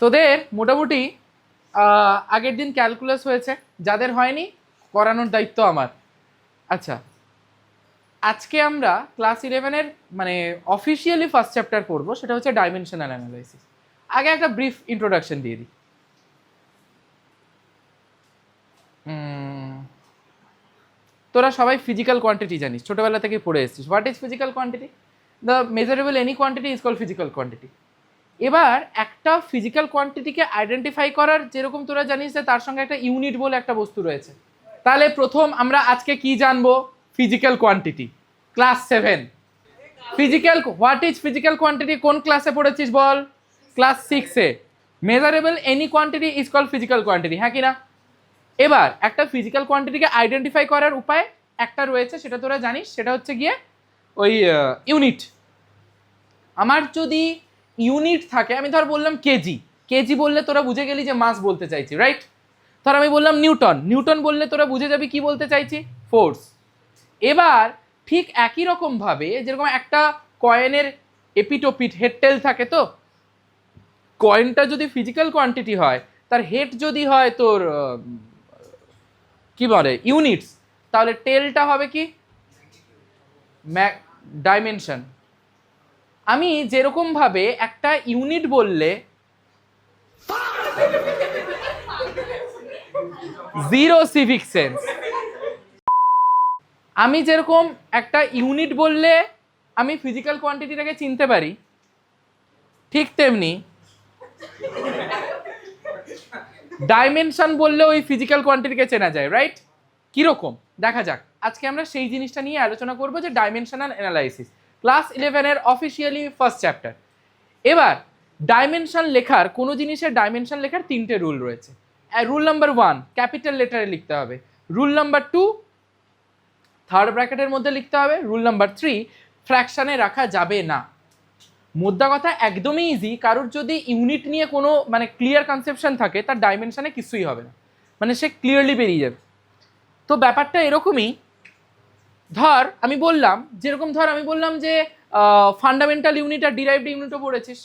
তোদের মোটামুটি আগের দিন ক্যালকুলাস হয়েছে, যাদের হয়নি করানোর দায়িত্ব আমার। আচ্ছা, আজকে আমরা ক্লাস 11-এর মানে অফিসিয়ালি ফার্স্ট চ্যাপ্টার পড়বো, সেটা হচ্ছে ডাইমেনশনাল অ্যানালাইসিস। আগে একটা ব্রিফ ইন্ট্রোডাকশন দিয়ে দিই। তোরা সবাই ফিজিক্যাল কোয়ান্টিটি জানিস, ছোটবেলা থেকে পড়ে এসেছিস। What is physical quantity? The measurable any quantity is called physical quantity. এবার একটা ফিজিক্যাল কোয়ান্টিটিকে আইডেন্টিফাই করার যেরকম তোরা জানিস যে তার সঙ্গে একটা ইউনিট বলে একটা বস্তু রয়েছে। তাহলে প্রথম আমরা আজকে কি জানবো? Physical quantity. Class 7 physical, what is physical quantity কোন ক্লাসে পড়েছিস বল? ক্লাস 6-এ। Measurable any quantity is called physical quantity, হ্যাঁ কি না? এবার একটা ফিজিক্যাল কোয়ান্টিটিকে আইডেন্টিফাই করার উপায় একটা রয়েছে, সেটা তোরা জানিস, সেটা হচ্ছে গিয়ে ওই ইউনিট। আমার যদি ইউনিট থাকে, আমি ধর বললাম কেজি, কেজি বললে তোরা বুঝে গেলি যে মাস বলতে চাইছি, রাইট? ধর আমি বললাম নিউটন, নিউটন বললে তোরা বুঝে যাবি কি বলতে চাইছি, ফোর্স। এবার ঠিক একই রকম ভাবে যেরকম একটা কয়েনের এপিটোপিট হেড টেল থাকে, তো কয়েনটা যদি ফিজিক্যাল কোয়ান্টিটি হয়, তার হেড যদি হয় তোর কি বলে ইউনিটস, তাহলে টেলটা হবে কি ডাইমেনশন। আমি যেরকম ভাবে একটা ইউনিট বললে জিরো সিভিক সেন্স, আমি যেরকম একটা ইউনিট বললে আমি ফিজিক্যাল কোয়ান্টিটিটাকে চিনতে পারি, ঠিক তেমনি ডাইমেনশন বললে ওই ফিজিক্যাল কোয়ান্টিটিকে চেনা যায়, রাইট? কিরকম দেখা যাক। আজকে আমরা সেই জিনিসটা নিয়ে আলোচনা করব, যে ডাইমেনশনাল অ্যানালাইসিস, ক্লাস 11-এর অফিসিয়ালি ফার্স্ট চ্যাপ্টার। এবার ডাইমেনশন লেখার, কোনো জিনিসের ডাইমেনশন লেখার 3টে রুল রয়েছে। রুল নাম্বার 1 ক্যাপিটাল লেটারে লিখতে হবে, রুল নাম্বার 2 থার্ড ব্র্যাকেটের মধ্যে লিখতে হবে, রুল নাম্বার 3 ফ্র্যাকশনে রাখা যাবে না। মোদ্দা কথা একদমই ইজি, কারোর যদি ইউনিট নিয়ে কোনো মানে ক্লিয়ার কনসেপশন থাকে, তার ডাইমেনশনে কিছুই হবে না, মানে সে ক্লিয়ারলি বেরিয়ে যাবে। তো ব্যাপারটা এরকমই। ধর আমি বললাম, যেরকম ধর আমি বললাম যে ফান্ডামেন্টাল ইউনিট আর ডিরাইভড ইউনিটও পড়েছিস,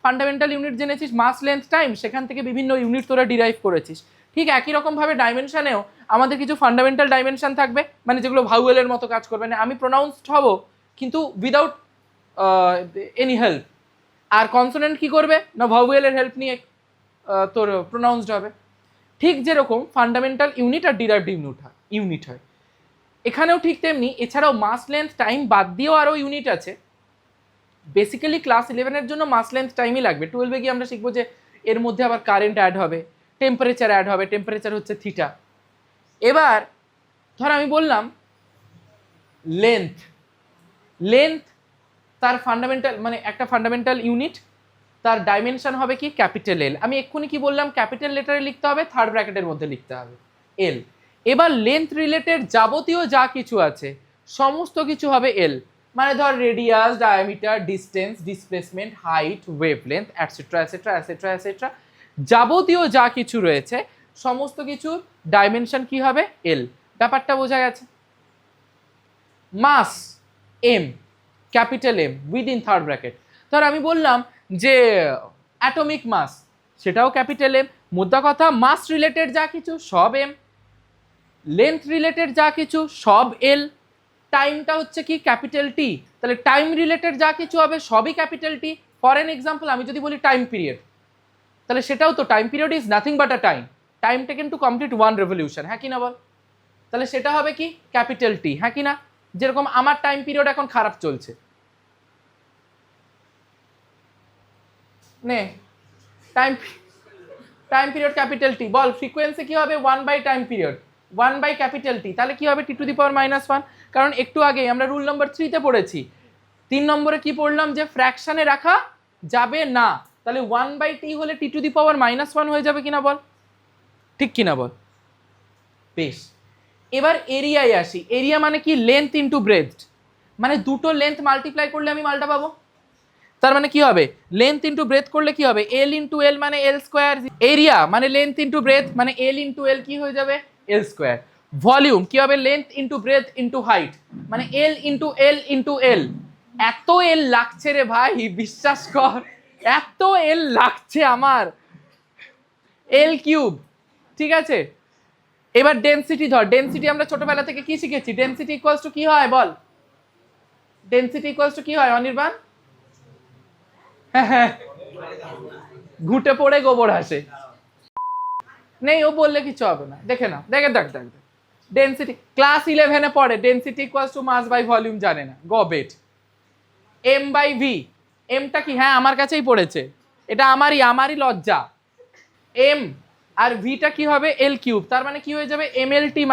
ফান্ডামেন্টাল ইউনিট জেনেছিস মাস লেন্থ টাইম, সেখান থেকে বিভিন্ন ইউনিট তোরা ডিরাইভ করেছিস। ঠিক একই রকমভাবে ডাইমেনশনেও আমাদের কিছু ফান্ডামেন্টাল ডাইমেনশন থাকবে, মানে যেগুলো ভাউয়েলের মতো কাজ করবে, না আমি প্রোনাউন্সড হব কিন্তু উইদাউট এনি হেল্প। আর কনসোনেন্ট কি করবে না, ভাউয়েলের হেল্প নিয়ে তোর প্রোনাউন্সড হবে। ঠিক যেরকম ফান্ডামেন্টাল ইউনিট আর ডিরাইভড ইউনিট হয়, এখানেও ঠিক তেমনি। এছাড়াও মাস লেন্থ টাইম বাদ দিয়েও আরও ইউনিট আছে। বেসিক্যালি ক্লাস 11-এর জন্য মাস লেন্থ টাইমই লাগবে। 12-এ গিয়ে আমরা শিখবো যে এর মধ্যে আবার কারেন্ট অ্যাড হবে, টেম্পারেচার অ্যাড হবে, টেম্পারেচার হচ্ছে থিটা। এবার ধর আমি বললাম লেন্থ, লেন্থ তার ফান্ডামেন্টাল মানে একটা ফান্ডামেন্টাল ইউনিট, তার ডাইমেনশন হবে কি ক্যাপিটাল এল। আমি এক্ষুনি কি বললাম, ক্যাপিটাল লেটারে লিখতে হবে, থার্ড ব্র্যাকেটের মধ্যে লিখতে হবে এল। এবার লেন্থ রিলেটেড যাবতীয় যা কিছু আছে সমস্ত কিছু হবে এল, মানে ধর radius, diameter, distance, displacement, height, wavelength, etcetera etcetera etcetera etcetera, যাবতীয় যা কিছু রয়েছে সমস্ত কিছুর ডাইমেনশন কি হবে এল। ব্যাপারটা বোঝা গেছে? Mass M, capital M within third bracket. ধর আমি বললাম যে অ্যাটমিক মাস, সেটাও ক্যাপিটাল এম। মোদ্দা কথা মাস রিলেটেড যা কিছু সব এম, লেন্থ রিলেটেড যা কিছু সব এল, টাইমটা হচ্ছে কি ক্যাপিটাল টি, তাহলে টাইম রিলেটেড যা কিছু হবে সবই capital T. For an example আমি যদি বলি টাইম পিরিয়ড, তাহলে সেটাও তো time period is nothing but a time taken to complete one revolution, হ্যাঁ কি না বল? তাহলে সেটা হবে কি ক্যাপিটাল টি, হ্যাঁ কি না? যেরকম আমার টাইম পিরিয়ড এখন খারাপ চলছে, নে টাইম পিরিয়ড ক্যাপিটাল টি, বল ফ্রিকোয়েন্সি কি হবে 1 by time period 1 by capital T, তাহলে কি হবে t⁻⁻1। কারণ একটু আগে আমরা রুল নাম্বার 3-তে পড়েছি, 3 নম্বরে কি পড়লাম যে ফ্র্যাকশনে রাখা যাবে না, তাহলে 1/t হলে t⁻⁻1 হয়ে যাবে কিনা বল, ঠিক কিনা বল? বেশ, এবার এরিয়ায় আসি। এরিয়া মানে কি লেন্থ ইন্টু ব্রেথ, মানে দুটো লেন্থ মাল্টিপ্লাই করলে আমি মালটা পাবো। তার মানে কি হবে লেন্থ ইন্টু ব্রেথ করলে কি হবে এল ইন্টু এল মানে এল স্কোয়ার। এরিয়া মানে লেন্থ ইন্টু ব্রেথ মানে এল ইন্টু এল কি হয়ে যাবে এল স্কোয়ার। ভলিউম কি হবে length into breadth into height মানে L into L into L. এত এল লাগছে রে ভাই, বিশ্বাস কর এত এল লাগছে আমার, এল কিউব, ঠিক আছে। এবার ডেনসিটি ধর, ডেনসিটি আমরা ছোটবেলা থেকে কি শিখেছি? ডেনসিটি ইকুয়ালস টু কি হয় বল? ডেনসিটি ইকুয়ালস টু কি হয় অনির্বাণ? হ্যাঁ, ঘুটে পড়ে গোবর আসে নেই, ও বললে কিছু হবে না, দেখে না, দেখ ডেনসিটি ক্লাস 11-এ পড়ে, density equals to mass by volume জানে না, গবেট। এম বাই ভি, এমটা কি? হ্যাঁ আমার কাছেই পড়েছে, এটা আমারই লজ্জা। এম আর ভিটা কি হবে? এল কিউব, তার মানে কি হয়ে যাবে? M L T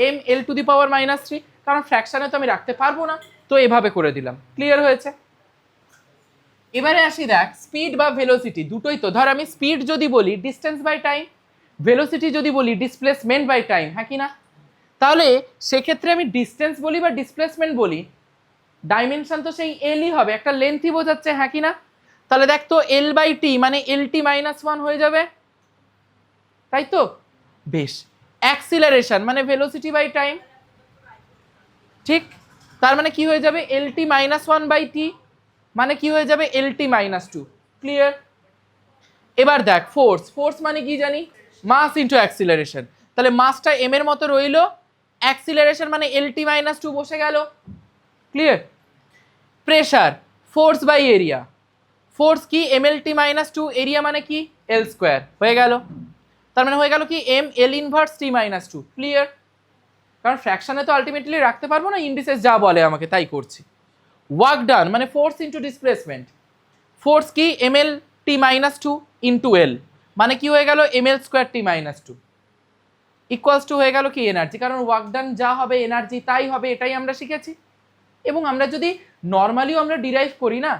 M L to the power -3, কারণ ফ্র্যাকশনে তো আমি রাখতে পারবো না, তো এভাবে করে দিলাম। ক্লিয়ার হয়েছে? এবারে আসি, দেখ স্পিড বা ভেলোসিটি দুটোই তো, ধর আমি স্পিড যদি বলি ডিস্টেন্স বাই টাইম, ভেলোসিটি যদি বলি ডিসপ্লেসমেন্ট বাই টাইম, হ্যাঁ কি না? তাহলে সেক্ষেত্রে আমি ডিস্টেন্স বলি বা ডিসপ্লেসমেন্ট বলি, ডাইমেনশন তো সেই এলই হবে, একটা লেন্থই বোঝাচ্ছে, হ্যাঁ কি না? তাহলে দেখ তো এল বাই টি মানে এল টি -1 হয়ে যাবে, তাই তো? বেশ। অ্যাক্সিলারেশন মানে ভেলোসিটি বাই টাইম, ঠিক, তার মানে কি হয়ে যাবে? এল টি -1 বাই টি মানে কি হয়ে যাবে? এল টি -2। ক্লিয়ার? এবার দেখ ফোর্স, ফোর্স মানে কি জানি? মাস ইন্টু অ্যাক্সিলারেশন, তাহলে মাসটা এম এর মতো রইলো, অ্যাক্সিলারেশন মানে এল টি -2 বসে গেল। Clear? Pressure, force by area, force কি? এম এল টি -2, এরিয়া মানে কি? এল স্কোয়ার, হয়ে গেল। তার মানে হয়ে গেল কি? M L inverse T -2। Clear? কারণ ফ্র্যাকশনে তো আলটিমেটলি রাখতে পারবো না, ইন্ডিসেস যা বলে আমাকে তাই করছি। ওয়ার্ক ডান মানে ফোর্স ইন্টু ডিসপ্লেসমেন্ট, ফোর্স কি? এম এল টি -2 ইন্টু এল মানে কি হয়ে গেল? M L square T -2 equals to হয়ে গেল কি? এনার্জি, কারণ ওয়ার্ক ডান যা হবে এনার্জি তাই হবে, এটাই আমরা শিখেছি। এবং আমরা যদি নর্মালিও আমরা ডিরাইভ করি না,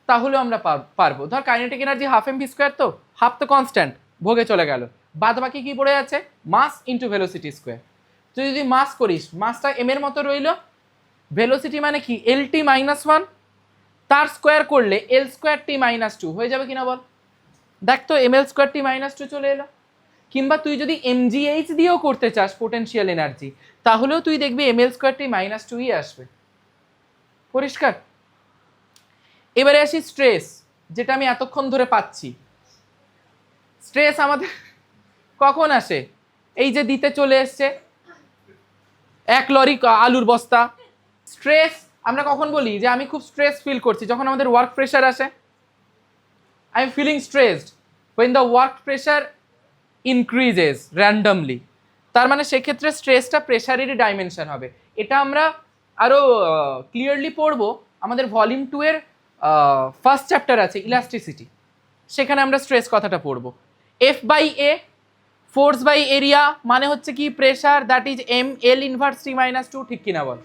তাহলেও আমরা পারবো। ধর kinetic energy half M V square, তো হাফ তো কনস্ট্যান্ট, ভোগে চলে গেল, বাদ বাকি কি পড়ে আছে? Mass into velocity square. তুই যদি মাস করিস, মাসটা এম এর মতো রইল, ভেলোসিটি মানে কি? এল টি -1, তার স্কোয়ার করলে এল স্কোয়ার টি -2 হয়ে যাবে কিনা বল? দেখ তো এম এল স্কোয়ার টি -2 চলে এলো। কিংবা তুই যদি এমজিএইচ দিয়েও করতে চাস পোটেনশিয়াল এনার্জি, তাহলেও তুই দেখবি এম এল স্কোয়ার টি -2ই আসবে। পরিষ্কার? এবারে আসি স্ট্রেস, যেটা আমি এতক্ষণ ধরে পাচ্ছি। স্ট্রেস আমাদের কখন আসে? এই যে দিতে চলে এসছে 1 লরি আলুর বস্তা। স্ট্রেস আমরা কখন বলি যে আমি খুব স্ট্রেস ফিল করছি? যখন আমাদের ওয়ার্ক প্রেশার আসে, I am feeling stressed when the work pressure increases randomly। তার মানে সেক্ষেত্রে স্ট্রেসটা প্রেশারেরই ডাইমেনশন হবে। এটা আমরা আরো ক্লিয়ারলি পড়বো আমাদের ভলিউম 2 এর ফার্স্ট চ্যাপ্টার আছে ইলাস্টিসিটি, সেখানে আমরা স্ট্রেস কথাটা পড়বো। F by A, force by area মানে হচ্ছে কি? Pressure, that is M L inverse T -2, ঠিক কিনা বল?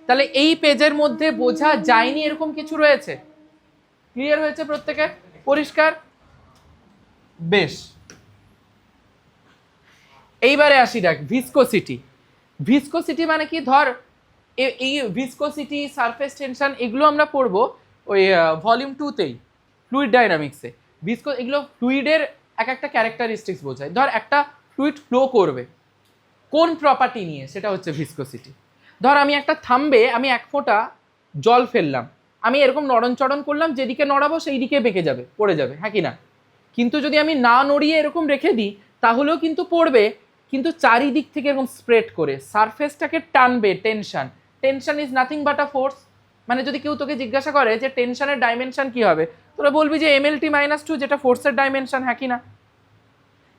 তাহলে এই পেজের মধ্যে বোঝা যায়নি এরকম কিছু রয়েছে? ক্লিয়ার হয়েছে প্রত্যেকের? পরিষ্কার? বেশ। এইবারে আসি, দেখ ভিসকোসিটি। ভিসকোসিটি মানে কি? ধর এই ভিসকোসিটি, সারফেস টেনশন এগুলো আমরা পড়বো ওই ভলিউম 2তেই, ফ্লুইড ডাইনামিক্সে। এগুলো ফ্লুইডের এক একটা ক্যারেক্টারিস্টিক্স বোঝায়। ধর একটা ফ্লুইড ফ্লো করবে কোন প্রপার্টি নিয়ে, সেটা হচ্ছে ভিসকোসিটি। ধর আমি একটা থাম্বে আমি 1 ফোঁটা জল ফেললাম, আমি এরকম নড়নচড়ন করলাম, যেদিকে নড়াবো সেই দিকে বেঁকে যাবে, পড়ে যাবে, হ্যাঁ কি না? কিন্তু যদি আমি না নড়িয়ে এরকম রেখে দিই, তাহলেও কিন্তু পড়বে, কিন্তু চারিদিক থেকে এরকম স্প্রেড করে সারফেসটাকে টানবে। Tension, tension is nothing but a force. মানে যদি কেউ তোকে জিজ্ঞাসা করে যে টেনশনের ডাইমেনশন কি হবে, তোরা বলবি যে এম এল টি -2, যেটা ফোর্সের ডাইমেনশন, হ্যাঁ কি না?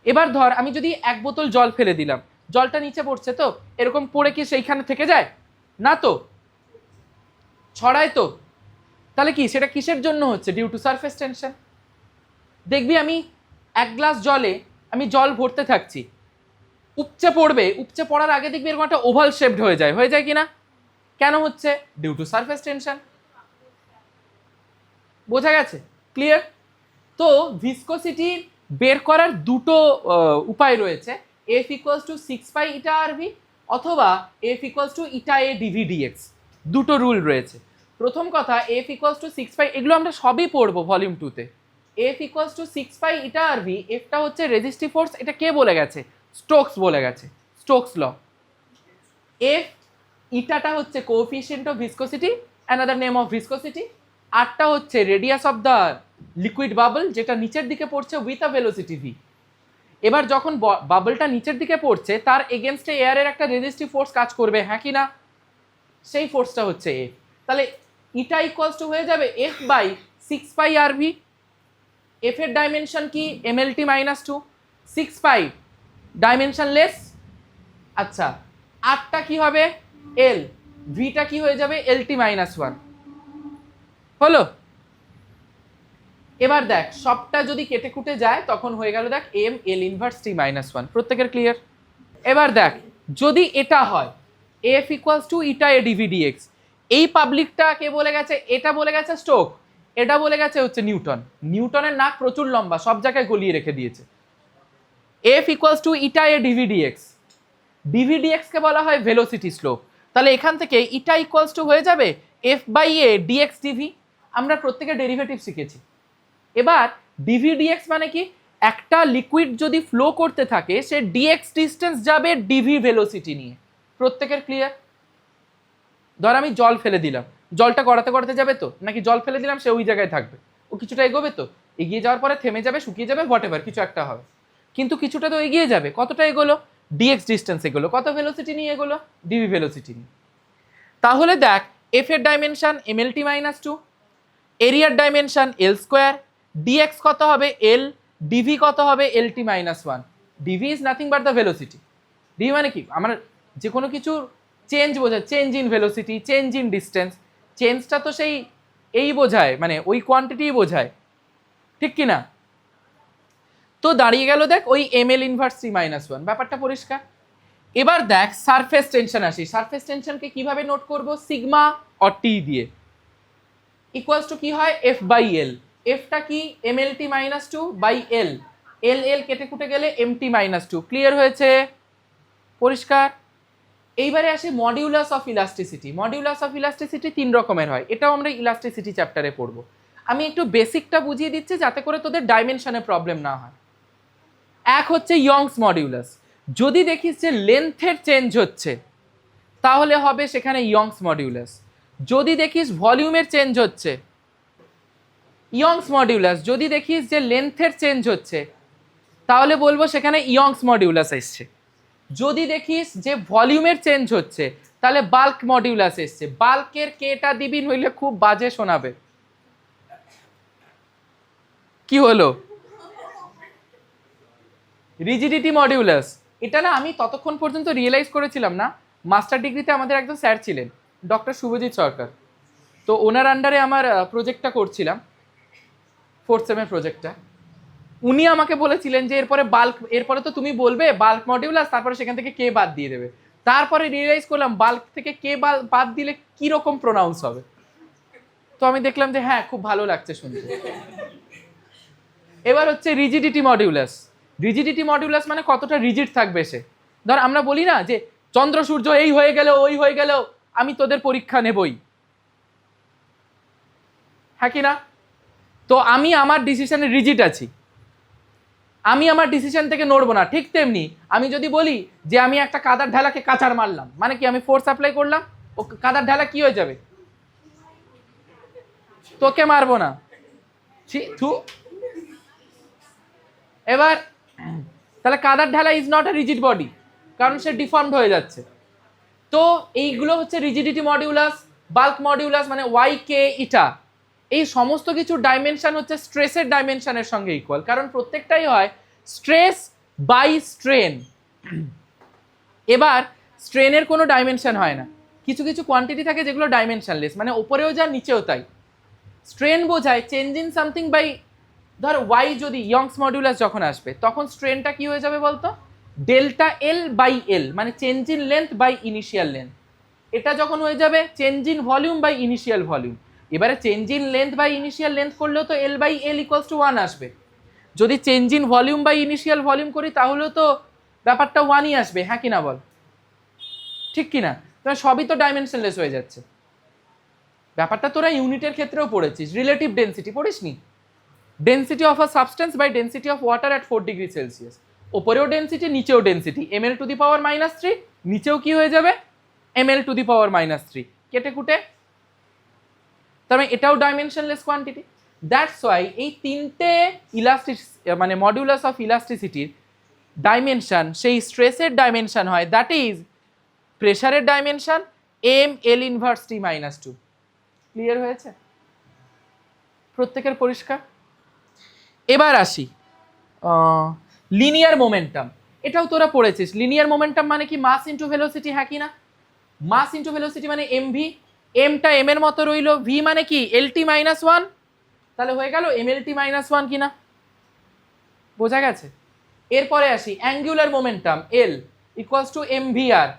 এবার ধর আমি যদি 1 বোতল জল ফেলে দিলাম, জলটা নিচে পড়ছে, তো এরকম পড়ে কি সেইখানে থেকে যায় না, তো ছড়ায় তো। তাহলে কি সেটা কিসের জন্য হচ্ছে? Due to surface tension. দেখবি আমি 1 গ্লাস জলে আমি জল ভরতে থাকছি, উপচে পড়বে, উপচে পড়ার আগে দেখবি এরকম একটা ওভাল শেপড হয়ে যায় কিনা? কেন হচ্ছে? Due to surface tension. বোঝা গেছে? ক্লিয়ার? তো ভিসকোসিটি বের করার দুটো উপায় রয়েছে, F equals to 6 pi eta R V অথবা F equals to eta A DV DX. দুটো রুল রয়েছে। প্রথম কথা, এফ ইকুয়ালস টু 6 পাই, এগুলো আমরা সবই পড়বো ভলিউম 2তে। F equals to 6 pi eta R V, এফটা হচ্ছে রেজিস্টিভ ফোর্স, এটা কে বলে গেছে? স্টোকস বলে গেছে, স্টোকস ল। এফ ইটাটা হচ্ছে coefficient of viscosity, another name of viscosity. আরটা হচ্ছে radius of the liquid bubble, যেটা নিচের দিকে পড়ছে উইথ আ ভেলোসিটি ভি। এবার যখন বাবলটা নিচের দিকে পড়ছে তার এগেনস্টে এয়ারের একটা রেজিস্টিভ ফোর্স কাজ করবে, হ্যাঁ কি না? সেই ফোর্সটা হচ্ছে এফ। তাহলে ইটা ইকুয়ালস টু হয়ে যাবে F by 6 pi R V. F এর ডাইমেনশন কি MLT minus 2, 6 pi dimension less. আচ্ছা আরটা কি হবে এল, ভিটা কি হয়ে যাবে এলটি মাইনাস 1 হলো। এবার দেখ সবটা যদি কেটে কুটে যায় তখন হয়ে গেল দেখ M L inverse T minus 1, প্রত্যেকের ক্লিয়ার? এবার দেখ যদি এটা হয় F equals to eta A DV dx, এই পাবলিকটা কে বলে গেছে? এটা বলে গেছে স্টোক, এটা বলে গেছে হচ্ছে নিউটন। নিউটনের নাক প্রচুর লম্বা, সব জায়গায় গলিয়ে রেখে দিয়েছে। F equals to eta A DV DX, DV DX কে বলা হয় ভেলোসিটি স্লোপ। তাহলে এখান থেকে ইটা ইকুয়ালস টু হয়ে যাবে F by A dx dv. আমরা প্রত্যেকে ডেরিভেটিভ শিখেছি। এবার ডিভি ডিএক্স মানে কি? একটা লিকুইড যদি ফ্লো করতে থাকে সে ডিএক্স ডিস্টেন্স যাবে ডিভি ভেলোসিটি নিয়ে, প্রত্যেকের ক্লিয়ার? ধর আমি জল ফেলে দিলাম, জলটা গড়াতে গড়াতে যাবে তো, নাকি জল ফেলে দিলাম সে ওই জায়গায় থাকবে? ও কিছুটা এগোবে তো, এগিয়ে যাওয়ার পরে থেমে যাবে, শুকিয়ে যাবে, হোয়াটএভার কিছু একটা হবে, কিন্তু কিছুটা তো এগিয়ে যাবে। কতটা এগোলো? ডিএক্স ডিস্টেন্স এগোলো। কত ভেলোসিটি নিয়ে এগোলো? ডিভি ভেলোসিটি নিয়ে। তাহলে দেখ এফ এর ডাইমেনশন এমএলটি মাইনাস 2, এরিয়ার ডাইমেনশন এল স্কোয়ার, ডিএক্স কত হবে এল, ডিভি কত হবে LT minus 1। DV is nothing but the velocity. DV মানে কি? আমার যে কোনো কিছুর চেঞ্জ বোঝায়, change in velocity, change in distance. চেঞ্জটা তো সেই এই বোঝায়, মানে ওই কোয়ান্টিটি বোঝায়, ঠিক কি না? তো দাঁড়িয়ে গেল দেখ ওই M L inverse C minus 1, ব্যাপারটা পরিষ্কার। এবার দেখ সারফেস টেনশন আসি। সারফেস টেনশনকে কিভাবে নোট করব? সিগমা অর টি দিয়ে। ইকুয়ালস টু কি হয় এফ বাই এল। এফটা কি MLT minus 2 by L, L L কেটে কুটে গেলে এমটি মাইনাস 2। ক্লিয়ার হয়েছে? পরিষ্কার? এইবারে আসে modulus of elasticity. Modulus of elasticity 3 রকমের হয়, এটাও আমরা ইলাস্টিসিটি চ্যাপ্টারে পড়বো। আমি একটু বেসিকটা বুঝিয়ে দিচ্ছি যাতে করে তোদের ডাইমেনশনে প্রবলেম না হয়। এক হচ্ছে ইয়ংস মডিউলাস। যদি দেখিস যে লেন্থের চেঞ্জ হচ্ছে তাহলে হবে সেখানে ইয়ংস মডিউলাস। যদি দেখিস ভলিউমের চেঞ্জ হচ্ছে ইয়ংস মডিউলাস। যদি দেখিস যে লেন্থের চেঞ্জ হচ্ছে তাহলে বলবো সেখানে ইয়ংস মডিউলাস এসছে। যদি দেখিস যে ভলিউমের চেঞ্জ হচ্ছে তাহলে বাল্ক মডিউলাস এসছে। বাল্কের কেটা দিবি নইলে খুব বাজে শোনাবে। কি হলো? Rigidity modulus. এটা না আমি ততক্ষণ পর্যন্ত রিয়েলাইজ করেছিলাম না, মাস্টার ডিগ্রিতে আমাদের একজন স্যার ছিলেন ডক্টর শুভজিৎ সরকার। তো ওনার আন্ডারে আমার প্রজেক্টটা করছিলাম, 4th সেমের প্রজেক্টটা। উনি আমাকে বলেছিলেন যে এরপরে বাল্ক, এরপরে তো তুমি বলবে বাল্ক মডিউলাস, তারপরে সেখান থেকে কে বাদ দিয়ে দেবে। তারপরে রিয়েলাইজ করলাম বাল্ক থেকে কে বাদ দিলে কি রকম প্রোনাউন্স হবে। তো আমি দেখলাম যে হ্যাঁ খুব ভালো লাগছে শুনতে। এবার হচ্ছে রিজিডিটি মডিউলাস। রিজিডিটি মডিউলাস মানে কতটা রিজিড থাকবে সে। ধর আমরা বলি না যে চন্দ্র সূর্য এই হয়ে গেল ওই হয়ে গেল, আমি তোদের পরীক্ষা নেবই, হ্যাঁ কি না? তো আমি আমার ডিসিশনে রিজিড আছি, আমি আমার ডিসিশন থেকে নড়বো না। ঠিক তেমনি আমি যদি বলি যে আমি একটা কাদার ঢালাকে কাঁচার মারলাম, মানে কি আমি ফোর্স অ্যাপ্লাই করলাম, ও কাদার ঢালা কি হয়ে যাবে? তোকে মারবো না। এবার তাহলে কাদার ঢালা is not a rigid body, কারণ সে ডিফর্মড হয়ে যাচ্ছে। তো এইগুলো হচ্ছে রিজিডিটি মডিউলাস। বাল্ক মডিউলাস মানে ওয়াই কে ইটা, এই সমস্ত কিছুর ডাইমেনশন হচ্ছে স্ট্রেসের ডাইমেনশনের সঙ্গে ইকুয়াল, কারণ প্রত্যেকটাই হয় স্ট্রেস বাই স্ট্রেন। এবার স্ট্রেনের কোনো ডাইমেনশন হয় না, কিছু কিছু কোয়ান্টিটি থাকে যেগুলো ডাইমেনশনলেস, মানে ওপরেও যা নিচেও তাই। স্ট্রেন বোঝায় চেঞ্জ ইন সামথিং বাই, ধর ওয়াই যদি ইয়ংস মডিউলাস যখন আসবে তখন স্ট্রেনটা কি হয়ে যাবে বলতো? ডেল্টা এল বাই এল, মানে change in length by initial length. এটা যখন হয়ে যাবে change in volume by initial volume. এবারে change in length by initial length করলেও তো L by L equals to 1 আসবে। যদি change in volume by initial volume করি তাহলেও তো ব্যাপারটা 1ই আসবে, হ্যাঁ কি না বল? ঠিক কি না? তোমার সবই তো ডাইমেনশনলেস হয়ে যাচ্ছে। ব্যাপারটা তোরা ইউনিটের ক্ষেত্রেও পড়েছিস, রিলেটিভ ডেন্সিটি পড়িসনি? Density of a substance by density of water at 4 degree Celsius. ওপরেও ডেন্সিটি নিচেও density, ml to the power -3, নিচেও কি হয়ে যাবে ml টু দি পাওয়ার -3, কেটে কুটে। তার মানে এটাও ডাইমেনশনলেস কোয়ান্টিটি। দ্যাটস ওয়াই এই তিনটে মানে মডিউলাস অফ ইলাস্টিসিটির ডাইমেনশন সেই স্ট্রেসের ডাইমেনশন হয়, দ্যাট ইজ প্রেশারের dimension M L inverse T minus two. Clear হয়েছে? প্রত্যেকের পরিষ্কার? এবার আসি লিনিয়ার মোমেন্টাম। এটাও তোরা পড়েছিস। লিনিয়ার মোমেন্টাম মানে কি? মাস ইন্টু ভেলোসিটি, হ্যাঁ কি না? মাস ইন্টু ভেলোসিটি মানে এম ভি, এমটা এম এর মতো রইল, ভি মানে কি? এল টি মাইনাস ওয়ান, তাহলে হয়ে গেল এম এল টি মাইনাস ওয়ান কিনা? বোঝা গেছে? এরপরে আসি angular momentum L equals to M V R,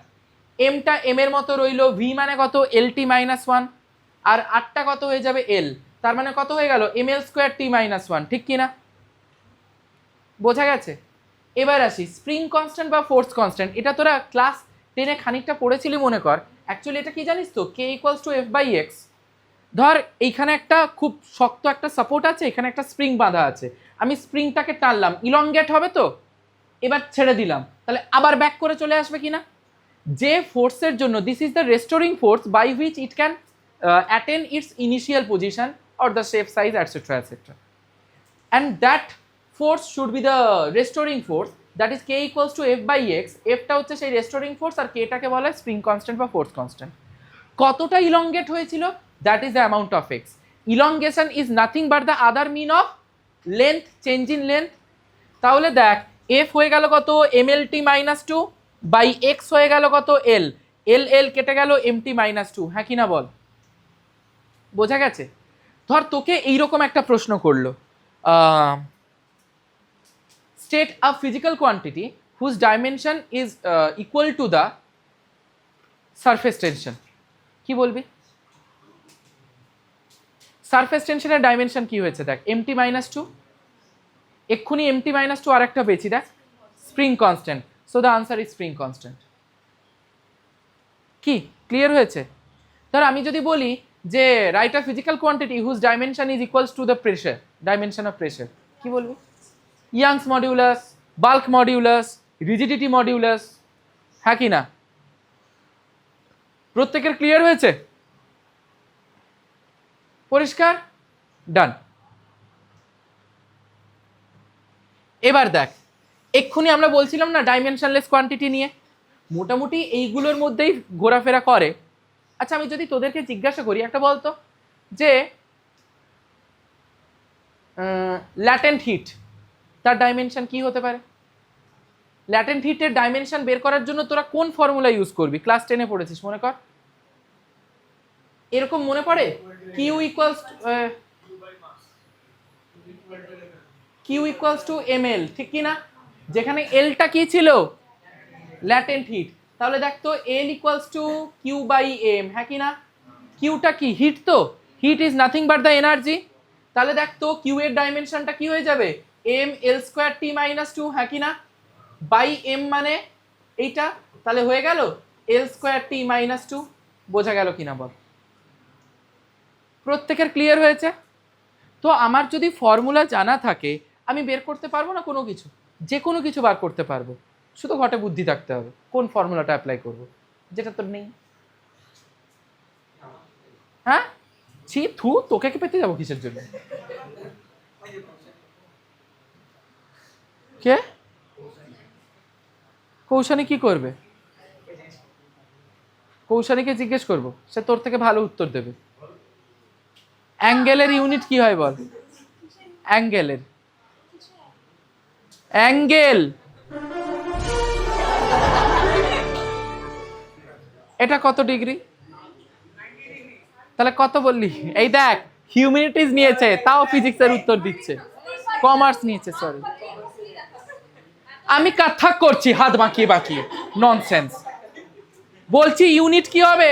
এমটা এম এর মতো রইল, ভি মানে কত? এল টি মাইনাস ওয়ান, আর আরটা কত হয়ে যাবে? এল, তার মানে কত হয়ে গেল? এম এল স্কোয়ার টি মাইনাস ওয়ান, ঠিক কিনা? বোঝা গেছে? এবার আসি স্প্রিং কনস্ট্যান্ট বা ফোর্স কনস্ট্যান্ট। এটা তোরা ক্লাস 10-এ খানিকটা পড়েছিলি মনে কর। অ্যাকচুয়ালি এটা কি জানিস তো? K equals to F by X. ধর এইখানে একটা খুব শক্ত একটা সাপোর্ট আছে, এখানে একটা স্প্রিং বাঁধা আছে, আমি স্প্রিংটাকে টানলাম, ইলংগেট হবে তো, এবার ছেড়ে দিলাম, তাহলে আবার ব্যাক করে চলে আসবে কিনা? যে ফোর্সের জন্য this is the restoring force by which it can attain its initial position or the shape size etcetera etcetera, and that force should be the restoring force, that is K equals to F by X. এফটা হচ্ছে সেই restoring force, আর কেটাকে বলা হয় spring constant বা force constant. কতটা elongate হয়েছিল? That is the amount of X. Elongation is nothing but the other mean of length, change in length. তাহলে দেখ এফ হয়ে গেল কত? M L T minus two by x হয়ে গেল কত? এল, এল এল কেটে গেল এম টি মাইনাস টু, হ্যাঁ কিনা বল? বোঝা গেছে? ধর তোকে এইরকম একটা প্রশ্ন করলো, state a physical quantity whose dimension is equal to the surface tension, কি বলবি? সারফেস টেনশনের ডাইমেনশন কি হয়েছে দেখ, এমটি মাইনাস টু, এক্ষুনি এমটি মাইনাস টু আর একটা পেয়েছি দেখ, spring constant. So the answer is spring constant. কি ক্লিয়ার হয়েছে? ধর আমি যদি বলি যে write a physical quantity whose dimension is equals to the pressure, dimension of pressure, কি বলবি? Young's modulus, bulk modulus, rigidity modulus, হ্যাঁ কি না? প্রত্যেকের ক্লিয়ার হয়েছে? পরিষ্কার? ডান। এবার দেখ এক্ষুনি আমরা বলছিলাম না ডাইমেনশনলেস কোয়ান্টিটি নিয়ে, মোটামুটি এইগুলোর মধ্যেই ঘোরাফেরা করে। আচ্ছা আমি যদি তোদেরকে জিজ্ঞাসা করি একটা বলতো যে ল্যাটেন্ট হিট, তার ডাইমেনশন কি হতে পারে? ল্যাটেন্ট হিটের ডাইমেনশন বের করার জন্য তোরা কোন ফর্মুলা ইউজ করবি? ক্লাস 10-এ পড়েছিস মনে কর, এরকম মনে পড়ে? Q equals to M L, ঠিক কি না? যেখানে এলটা কি ছিল? Latent heat. তাহলে দেখ তো L equals to Q by M, হ্যাঁ কি না? কিউটা কি? হিট তো, heat is nothing but the energy. তাহলে দেখ তো কিউ এর ডাইমেনশনটা কি হয়ে যাবে? এম এল স্কোয়ার টি মাইনাস টু, হ্যাঁ কি না? বাই এম মানে এইটা, তাহলে হয়ে গেল এল স্কোয়ার টি মাইনাস টু। বোঝা গেল কিনা বল? প্রত্যেকের ক্লিয়ার হয়েছে? তো আমার যদি ফর্মুলা জানা থাকে আমি বের করতে পারবো না কোনো কিছু, যে কোনো কিছু বার করতে পারবো, শুধু ঘটে বুদ্ধি থাকতে হবে কোন ফর্মুলাটা অ্যাপ্লাই করব, যেটা তোর নেই। হ্যাঁ ছি থু, তোকে কি পেতে যাবো কিসের জন্য? কে? কৌশানী কি করবে? কৌশানীকে জিজ্ঞেস করবো, সে তোর থেকে ভালো উত্তর দেবে। অ্যাঙ্গেলের ইউনিট কি হয় বল? অ্যাঙ্গেলের অ্যাঙ্গেল এটা কত ডিগ্রি? তাহলে কত বললি? এই দেখ হিউম্যানিটিজ নিয়েছে তাও ফিজিক্সের উত্তর দিচ্ছে, কমার্স নিয়েছে, সরি আমি কথা করছি হাত বাঁকিয়ে বাঁকিয়ে, ননসেন্স। বলছি ইউনিট কি হবে?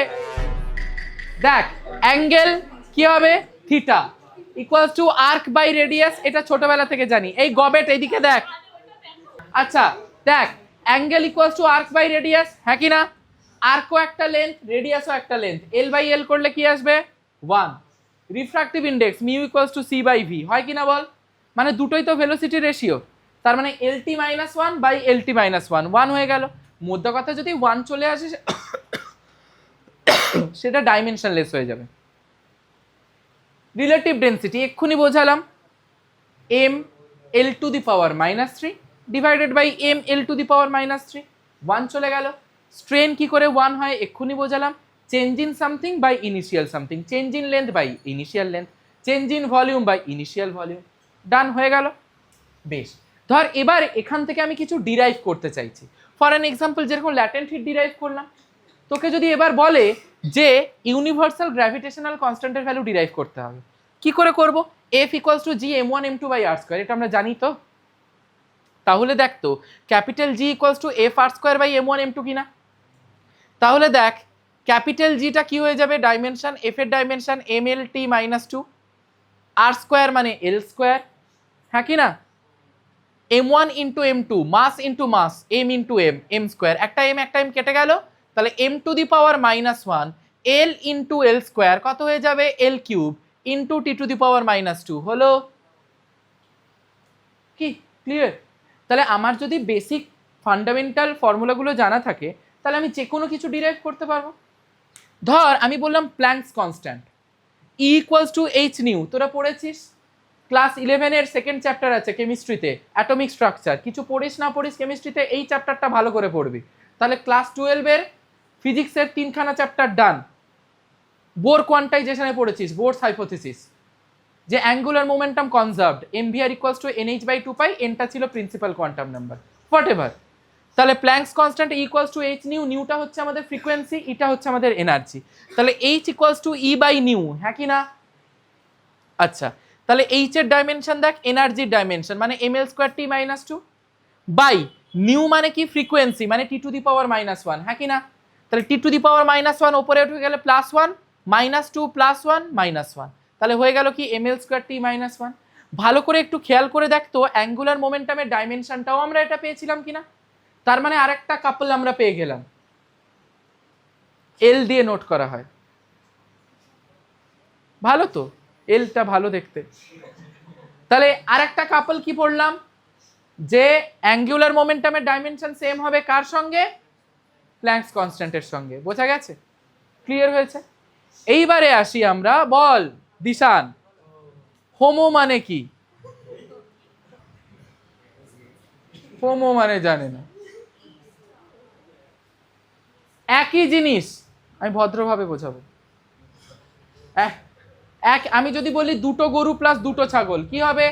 দেখ অ্যাঙ্গেল কি হবে? Theta equals to arc by radius, এটা ছোটবেলা থেকে জানি। এই গবেট এইদিকে দেখ। আচ্ছা দেখ angle equals to arc by radius, হ্যাঁ কি না? আর্কও একটা লেন্থ, রেডিয়াসও একটা লেন্থ, এল বাই এল করলে কি আসবে? 1। Refractive index mu equals to C by V, হয় কি না বল? মানে দুটোই তো ভেলোসিটি রেশিও, তার মানে L T minus one by L T minus one, 1 হয়ে গেল। মধ্য কথা যদি 1 চলে আসে সেটা ডাইমেনশনলেস হয়ে যাবে। রিলেটিভ ডেন্সিটি এক্ষুনি বোঝালাম, M L to the power -3 divided by M L to the power -3, 1 চলে গেল। স্ট্রেন কি করে 1 হয় এক্ষুনি বোঝালাম, change in something by initial something, change in length by initial length, change in volume by initial volume. Done হয়ে গেল। বেশ, ধর এবার এখান থেকে আমি কিছু ডিরাইভ করতে চাইছি। ফর অ্যান এক্সাম্পল, যেরকম ল্যাটেন্ট হিট ডিরাইভ করলাম, তোকে যদি এবার বলে যে ইউনিভার্সাল গ্র্যাভিটেশনাল কনস্ট্যান্টের ভ্যালু ডিরাইভ করতে হবে, কি করে করব? F equals to G M one M two by R square, এটা আমরা জানি তো। তাহলে দেখ তো capital G equals to F R square by M one M two কিনা। তাহলে দেখ ক্যাপিটাল জিটা কি হয়ে যাবে, ডাইমেনশন, এফ এর ডাইমেনশন এম এল টি -2, আর স্কোয়ার মানে এল স্কোয়ার, হ্যাঁ কি না? m1 into m2, mass into mass, m into m square, একটা m কেটে গেল, তাহলে m to the power -1 l into l square কত হয়ে যাবে, l cube into t to the power -2 হলো। কি ক্লিয়ার? তাহলে আমার যদি বেসিক ফান্ডামেন্টাল ফর্মুলাগুলো জানা থাকে, তাহলে আমি যে কোনো কিছু ডিরাইভ করতে পারবো। ধর আমি বললাম planks constant E equals to H new, তোরা পড়েছিস ক্লাস 11-এর সেকেন্ড চ্যাপ্টার আছে কেমিস্ট্রিতে, অ্যাটমিক স্ট্রাকচার। কিছু পড়িস না পড়িস কেমিস্ট্রিতে, এই চ্যাপ্টারটা ভালো করে পড়বি। তাহলে ক্লাস 12-এর ফিজিক্সের 3খানা চ্যাপ্টার ডান। বোর কোয়ান্টাইজেশনে পড়েছিস, বোরস হাইপোথিসিস, যে angular momentum conserved, mvr equals to nh/2π, এনটা ছিল principal quantum number, whatever. তাহলে Planck's constant E equals to H nu, নিউটা হচ্ছে আমাদের ফ্রিকোয়েন্সি, এটা হচ্ছে আমাদের এনার্জি। তাহলে h equals to E by nu, হ্যাঁ কি না? আচ্ছা, তাহলে এইচ এর ডাইমেনশন দেখ, এনার্জির ডাইমেনশন মানে ml square T -2 by nu মানে কি, ফ্রিকোয়েন্সি মানে টি টু দি পাওয়ার -1, হ্যাঁ কি না? তাহলে টি টু দি পাওয়ার -1 ওপরে উঠে গেলে +1, -2 +1 -1, তাহলে হয়ে গেল কি ml স্কোয়ার টি -1। ভালো করে একটু খেয়াল করে দেখ তো অ্যাঙ্গুলার মোমেন্টামের ডাইমেনশনটাও আমরা এটা পেয়েছিলাম কিনা। তার মানে আরেকটা কাপল আমরা পেয়ে গেলাম, এল দিয়ে নোট করা হয়, ভালো তো, এলটা ভালো দেখতে। তাহলে আরেকটা কাপল কি পড়লাম, যে অ্যাঙ্গুলার মোমেন্টামের ডাইমেনশন সেম হবে কার সঙ্গে, প্ল্যাঙ্কস কনস্ট্যান্টের সঙ্গে। বোঝা গেছে? ক্লিয়ার হয়েছে? এইবারে আসি আমরা, বল দিশান, হোমো মানে কি? হোমো মানে জানে না, একই জিনিস, আমি ভদ্রভাবে বোঝাবো। আমি যদি বলি দুটো গরু প্লাস দুটো ছাগল কি হবে,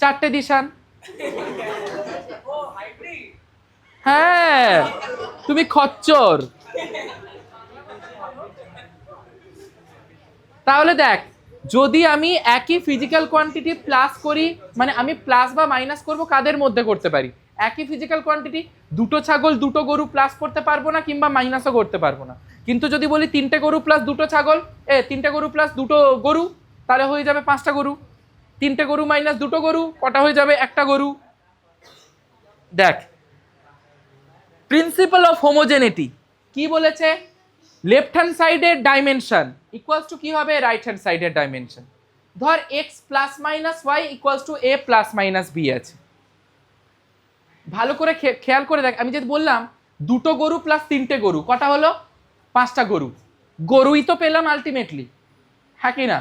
4টে দিশান। হ্যাঁ, তুমি খচ্চর। তাহলে দেখ, যদি আমি একই ফিজিক্যাল কোয়ান্টিটি প্লাস করি, মানে আমি প্লাস বা মাইনাস করব কাদের মধ্যে করতে পারি, একই ফিজিক্যাল কোয়ান্টিটি দুটো ছাগল দুটো গরু প্লাস করতে পারবো না, কিংবা মাইনাসও করতে পারবো না। কিন্তু যদি বলি 3টে গরু প্লাস দুটো ছাগল, 3টে গরু প্লাস দুটো গরু, তাহলে হয়ে যাবে 5টা গরু। 3টে গরু মাইনাস দুটো গরু, কটা হয়ে যাবে, একটা গরু। দেখ, প্রিন্সিপাল অফ হোমোজেনিটি কি বলেছে, লেফট হ্যান্ড সাইডের ডাইমেনশন ইকুয়ালস টু কি হবে, রাইট হ্যান্ড সাইডের ডাইমেনশন। ধর x plus minus Y equals to a plus minus B আছে। ভালো করে খেয়াল করে দেখ, আমি যদি বললাম দুটো গরু প্লাস 3টে গরু কটা হলো, 5টা গরু। গরুই তো পেলাম আলটিমেটলি, হ্যাঁ কি না?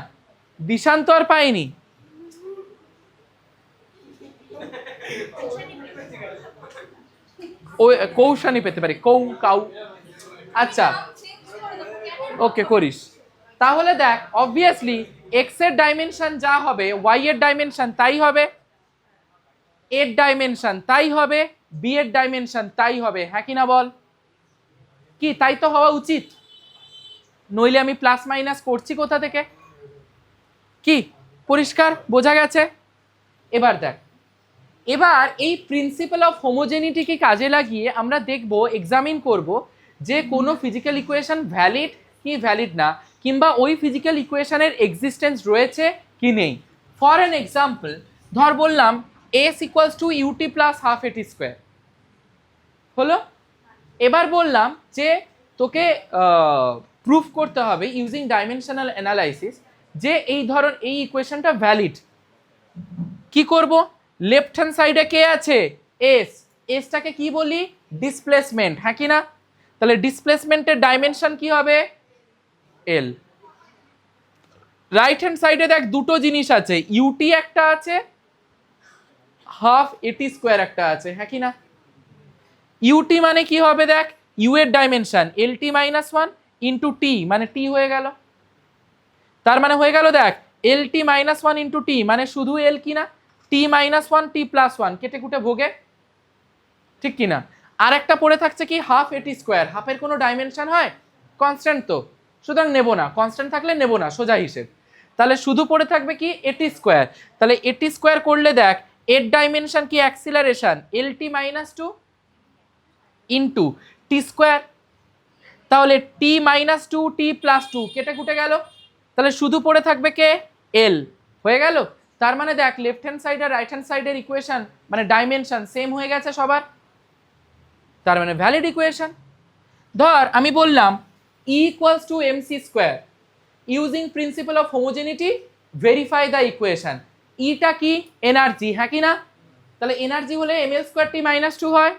দিশান তো আর পাইনি। ও কৌশানি পেতে পারি, কাউ। আচ্ছা ওকে করিস। তাহলে দেখ অবভিয়াসলি এক্স এর ডাইমেনশন যা হবে ওয়াই এর ডাইমেনশন তাই হবে, এর ডাইমেনশন তাই হবে, বি এর ডাইমেনশন তাই হবে, হ্যাঁ কি না বল? কি তাই তো হওয়া উচিত, নইলে আমি প্লাস মাইনাস করছি কোথা থেকে? কি পরিষ্কার বোঝা গেছে? এবার দেখ, এবার এই প্রিন্সিপাল অফ হোমোজেনিটিকে কাজে লাগিয়ে আমরা দেখব, এক্সামিন করব যে কোনো ফিজিক্যাল ইকুয়েশন ভ্যালিড কি ভ্যালিড না, কিংবা ওই ফিজিক্যাল ইকুয়েশনের এক্সিস্টেন্স রয়েছে কি নেই। ফর অ্যান এক্সাম্পল, ধর বললাম S equals to UT plus half AT square হলো। এবার বললাম যে তোকে প্রুফ করতে হবে ইউজিং ডাইমেনশনাল অ্যানালাইসিস যে এই ইকুয়েশনটা ভ্যালিড। কি করব, লেফট হ্যান্ড সাইডে কে আছে, এসটাকে কি বলি, ডিসপ্লেসমেন্ট, হ্যাঁ কি না? তাহলে ডিসপ্লেসমেন্টের ডাইমেনশন কি হবে, এল। রাইট হ্যান্ড সাইডে দেখ দুটো জিনিস আছে, ইউটি একটা আছে হাফ এটি স্কোয়ার একটা আছে, হ্যাঁ কি না? ইউটি মানে কি হবে দেখ, ইউ এর dimension LT minus one into T, মানে টি হয়ে গেল। তার মানে হয়ে গেল দেখ LT minus one into T, মানে শুধু এল কিনা, T minus one T plus one, কেটে কুটে ভোগে, ঠিক কিনা? আর একটা পড়ে থাকছে কি হাফ এটি স্কোয়ার, হাফের কোনো ডাইমেনশন হয়? কনস্ট্যান্ট তো, সুতরাং নেব না, কনস্ট্যান্ট থাকলে নেব না, সোজা হিসেব। তাহলে শুধু পড়ে থাকবে কি এটি স্কোয়ার। তাহলে এটি স্কোয়ার করলে দেখ এর ডাইমেনশন কি acceleration LT minus two into T square, তাহলে T minus two T plus two কেটে কুটে গেল, তাহলে শুধু পড়ে থাকবে কে এল, হয়ে গেল। তার মানে দেখ লেফট হ্যান্ড সাইড আর রাইট হ্যান্ড সাইডের ইকুয়েশন মানে ডাইমেনশন সেম হয়ে গেছে সবার, তার মানে ভ্যালিড ইকুয়েশন। ধর আমি বললাম E equals to MC square, using principle of homogeneity verify the equation. Eta কি এনার্জি, হ্যাঁ কি না? তাহলে এনার্জি হলে এম এল স্কোয়ার টি মাইনাস টু হয়,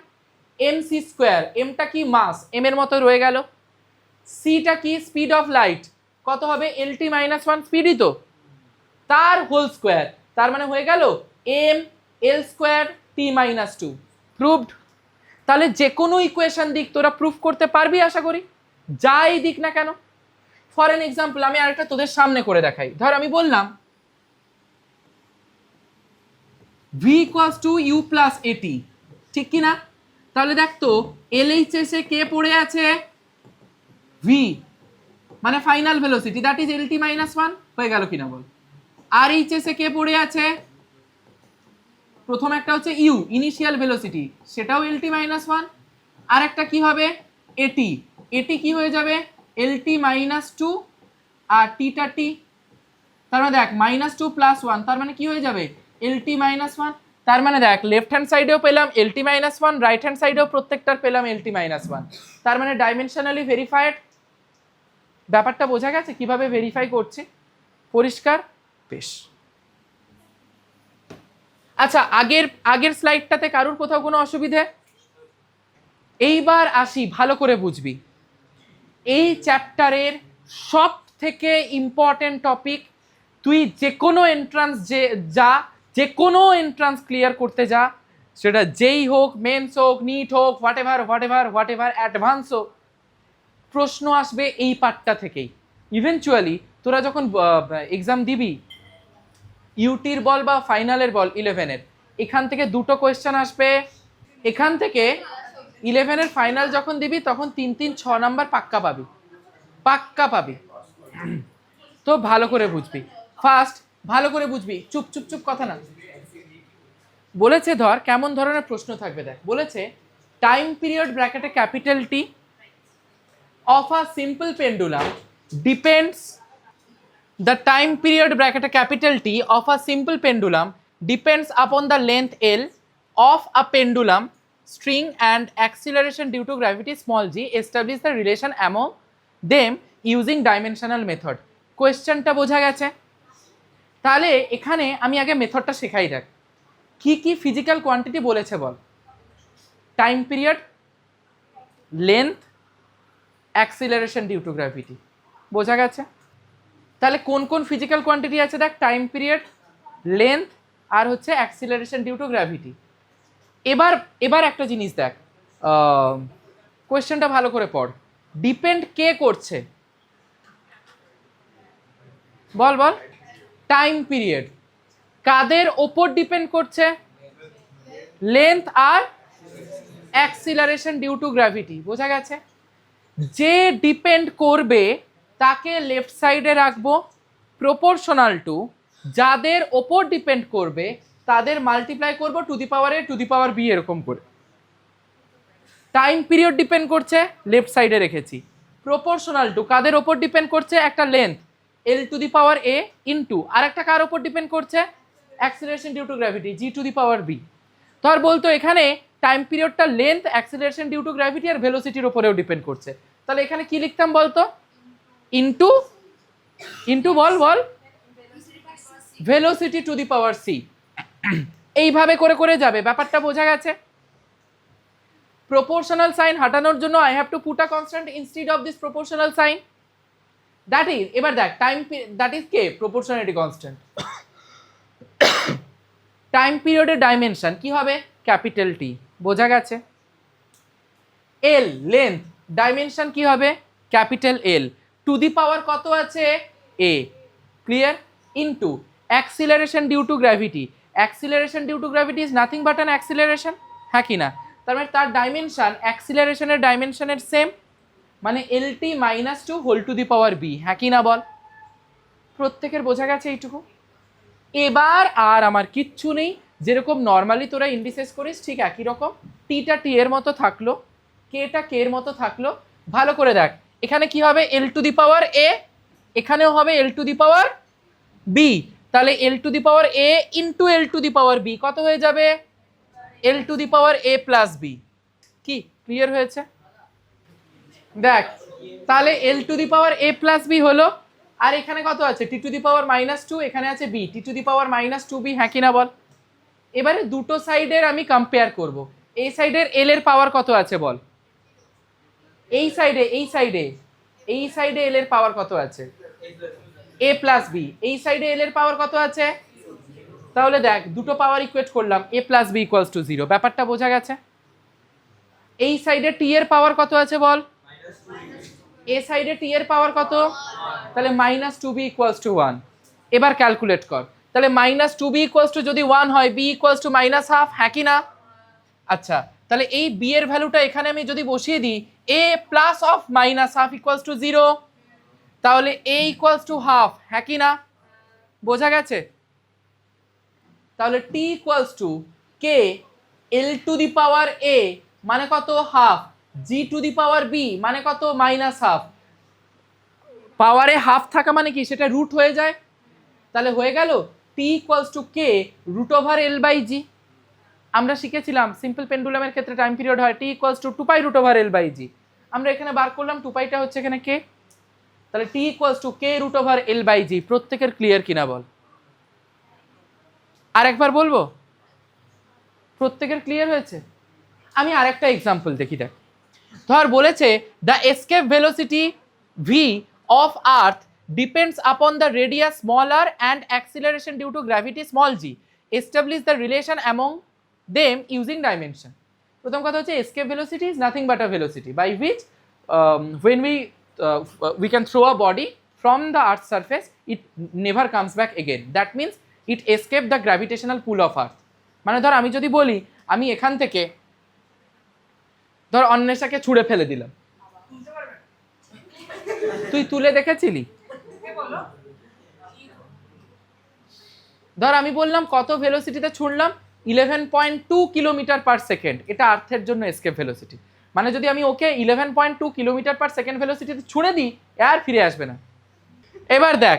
এম সি স্কোয়ার, এমটা কি মাস, এম এর মতো রয়ে গেল, সিটা কি স্পিড অফ লাইট, কত হবে এল টি মাইনাস ওয়ান স্পিডই তো, তার হোল স্কোয়ার, তার মানে হয়ে গেল এম এল স্কোয়ার টি মাইনাস টু, প্রুভড। তাহলে যে কোনো ইকুয়েশন দিক তোরা প্রুফ করতে পারবি আশা করি, যাই দিক না কেন। ফর এন এক্সাম্পল আমি আরেকটা তোদের সামনে করে দেখাই। ধর আমি বললাম V equals to U plus AT, ঠিক কি না? তাহলে দেখ তো এলএইচএস এ কে পড়ে আছে ভি, মানে final velocity, that is LT minus one, হয়ে গেল কিনা বল। আর এইচএস এ কে পড়ে আছে, প্রথম একটা হচ্ছে ইউ ইনিশিয়াল ভেলোসিটি, সেটাও এলটি মাইনাস ওয়ান, আর একটা কি হবে এটি, এটি কি হয়ে যাবে এলটি মাইনাস টু আর টিটা টি, তার মানে দেখ মাইনাস টু প্লাস ওয়ান, তার মানে কি হয়ে যাবে এলটি মাইনাস ওয়ান। তার মানে দেখ লেফট হ্যান্ড সাইডেও পেলাম LT minus one, right hand সাইডেও প্রত্যেকটার পেলাম এলটি মাইনাস ওয়ান, তার মানে ডাইমেনশনালি ভেরিফাইড। ব্যাপারটা বোঝা গেছে কিভাবে ভেরিফাই করছে, পরিষ্কার? বেশ। আচ্ছা আগের স্লাইডটাতে কারুর কোথাও কোনো অসুবিধে? এইবার আসি, ভালো করে বুঝবি, এই চ্যাপ্টারের সব থেকে ইম্পর্টেন্ট টপিক, তুই যে কোনো এন্ট্রান্স যে কোনো এন্ট্রান্স ক্লিয়ার করতে যা, সেটা যেই হোক, মেন্স হোক, নিট হোক, হোয়াট এভার অ্যাডভান্স হোক, প্রশ্ন আসবে এই পার্টটা থেকেই। ইভেনচুয়ালি তোরা যখন এক্সাম দিবি ইউটির বল বা ফাইনালের বল 11-এর, এখান থেকে দুটো কোয়েশ্চেন আসবে, এখান থেকে 11-এর ফাইনাল যখন দিবি তখন 3-3-6 নাম্বার পাক্কা পাবি, পাক্কা পাবি। তো ভালো করে বুঝবি, ফার্স্ট ভালো করে বুঝবি, চুপ চুপ চুপ কথা না। বলেছে ধর কেমন ধরনের প্রশ্ন থাকবে, দেখ বলেছে টাইম পিরিয়ড ব্র্যাকেটে capital T of a simple pendulum depends, the time period bracket capital T of a simple pendulum depends upon the length L of a pendulum string and acceleration due to gravity small g. Establish the relation among them using dimensional method. কোয়েশ্চেনটা বোঝা গেছে? তাহলে এখানে আমি আগে মেথডটা শেখাই। দেখ কি কি ফিজিক্যাল কোয়ান্টিটি বলেছে বল, time period, length, acceleration due to gravity, বোঝা গেছে? তাহলে কোন কোন ফিজিক্যাল কোয়ান্টিটি আছে দেখ, টাইম পিরিয়ড, লেন্থ আর হচ্ছে অ্যাক্সিলারেশন ডিউ টু গ্র্যাভিটি। এবার একটা জিনিস দেখ, কোয়েশ্চেনটা ভালো করে পড়, ডিপেন্ড কে করছে বল বল, টাইম পিরিয়ড। কাদের ওপর ডিপেন্ড করছে? লেন্থ আর অ্যাক্সিলারেশন ডিউ টু গ্র্যাভিটি, বোঝা গেছে? যে ডিপেন্ড করবে তাকে লেফট সাইডে রাখবো প্রপোর্শনাল টু, যাদের ওপর ডিপেন্ড করবে তাদের মাল্টিপ্লাই করব to the power A to the power B, এরকম করে। টাইম পিরিয়ড ডিপেন্ড করছে, লেফট সাইডে রেখেছি। প্রপোর্শনাল টু কাদের ওপর ডিপেন্ড করছে? একটা length L to the power A into আর একটা কার ওপর ডিপেন্ড করছে? Acceleration due to gravity G to the power B. ধর বলতো এখানে টাইম পিরিয়ডটা length, acceleration due to gravity আর ভেলোসিটির উপরেও ডিপেন্ড করছে, তাহলে এখানে কি লিখতাম বলতো? ইন্টু ইন্টু বল বল velocity to the power C. এইভাবে করে করে যাবে, ব্যাপারটা বোঝা গেছে? প্রপোর্শনাল সাইন হাঁটানোর জন্য I have to put a constant instead of this proportional sign, that is, এবার দেখ time, that is K proportionality constant. Time পিরিয়ডের ডাইমেনশন কি হবে ক্যাপিটাল টি, বোঝা গেছে। এল লেন্থ ডাইমেনশন কি হবে capital L, to the power কত আছে A, clear, into acceleration due to gravity, acceleration due to gravity is nothing but an acceleration, হ্যাঁ কি না, তার মানে তার ডাইমেনশন অ্যাক্সিলারেশনের ডাইমেনশনের সেম, মানে L T minus two whole to the power B, হ্যাঁ কি না বল, প্রত্যেকের বোঝা গেছে এইটুকু। এবার আর আমার কিচ্ছু নেই, যেরকম নর্মালি তোরা ইন্ডিসেস করিস ঠিক একই রকম, টিটা টি এর মতো থাকলো, কেটা কে এর মতো থাকলো, ভালো করে দেখ এখানে কি হবে এল টু দি পাওয়ার এ, এখানেও হবে এল টু দি পাওয়ার বি, তাহলে এল to the power A into L to the power B কত হয়ে যাবে L to the power A plus B, কি ক্লিয়ার হয়েছে? দেখ তাহলে এল to the power A plus B হলো, আর এখানে কত আছে T to the power minus two, এখানে আছে B T to the power minus two B, হ্যাঁ কিনা বল। এবারে দুটো সাইডের আমি কম্পেয়ার করব, এই সাইডের এল এর পাওয়ার কত আছে বল, এই সাইডে এল এর পাওয়ার কত আছে এ প্লাস বি, এই সাইডে এল এর পাওয়ার কত আছে, তাহলে দেখ দুটো পাওয়ার ইকুয়েট করলাম এ প্লাস বি ইকুয়ালস টু 0, ব্যাপারটা বোঝা গেছে। এই সাইডে টি এর পাওয়ার কত আছে বল, এ সাইডে টি এর পাওয়ার কত, তাহলে minus two B equals to 1, এবার ক্যালকুলেট কর, তাহলে minus two B equals to যদি 1 হয় B equals to minus half, হ্যাঁ কি না। আচ্ছা তাহলে এই বি এর ভ্যালুটা এখানে আমি যদি বসিয়ে দিই A plus of minus half equals to 0, তাহলে এ ইকুয়ালস টু হাফ, হ্যাঁ কি না, বোঝা গেছে। তাহলে টি equals to K L to the power A মানে কত half, G to the power B মানে কত মাইনাস হাফ, পাওয়ারে হাফ থাকা মানে কি সেটা রুট হয়ে যায়, তাহলে হয়ে গেল T equals to K root over L by G. আমরা শিখেছিলাম সিম্পল পেন্ডুলামের ক্ষেত্রে টাইম পিরিয়ড হয় T equals to 2 pi root over L by G, আমরা এখানে বার করলাম 2 পাইটা হচ্ছে এখানে কে, তাহলে টি equals to K root over L by G, প্রত্যেকের ক্লিয়ার কিনা বল, আরেকবার বলবো প্রত্যেকের ক্লিয়ার হয়েছে। আমি আরেকটা এক্সাম্পল দেখি, দেখ ধর বলেছে the escape velocity V of earth depends upon the radius small R and acceleration due to gravity small G, establish the relation among them using dimension. প্রথম কথা হচ্ছে escape velocity is nothing but a velocity by which when we can throw a body from the earth's surface it never comes back again, that means it escaped the gravitational pull of earth। মানে ধর আমি যদি বলি আমি এখান থেকে ধর অন্বেষাকে ছুঁড়ে ফেলে দিলাম, তুই তুলে দেখেছিলি, ধর আমি বললাম কত ভেলোসিটিতে ছুঁড়লাম 11.2 কিলোমিটার পার সেকেন্ড, এটা আর্থের জন্য এসকেপ ভেলোসিটি, মানে যদি আমি ওকে 11.2 কিলোমিটার পার সেকেন্ড ভেলোসিটিতে ছুঁড়ে দিই আর ফিরে আসবে না। এবার দেখ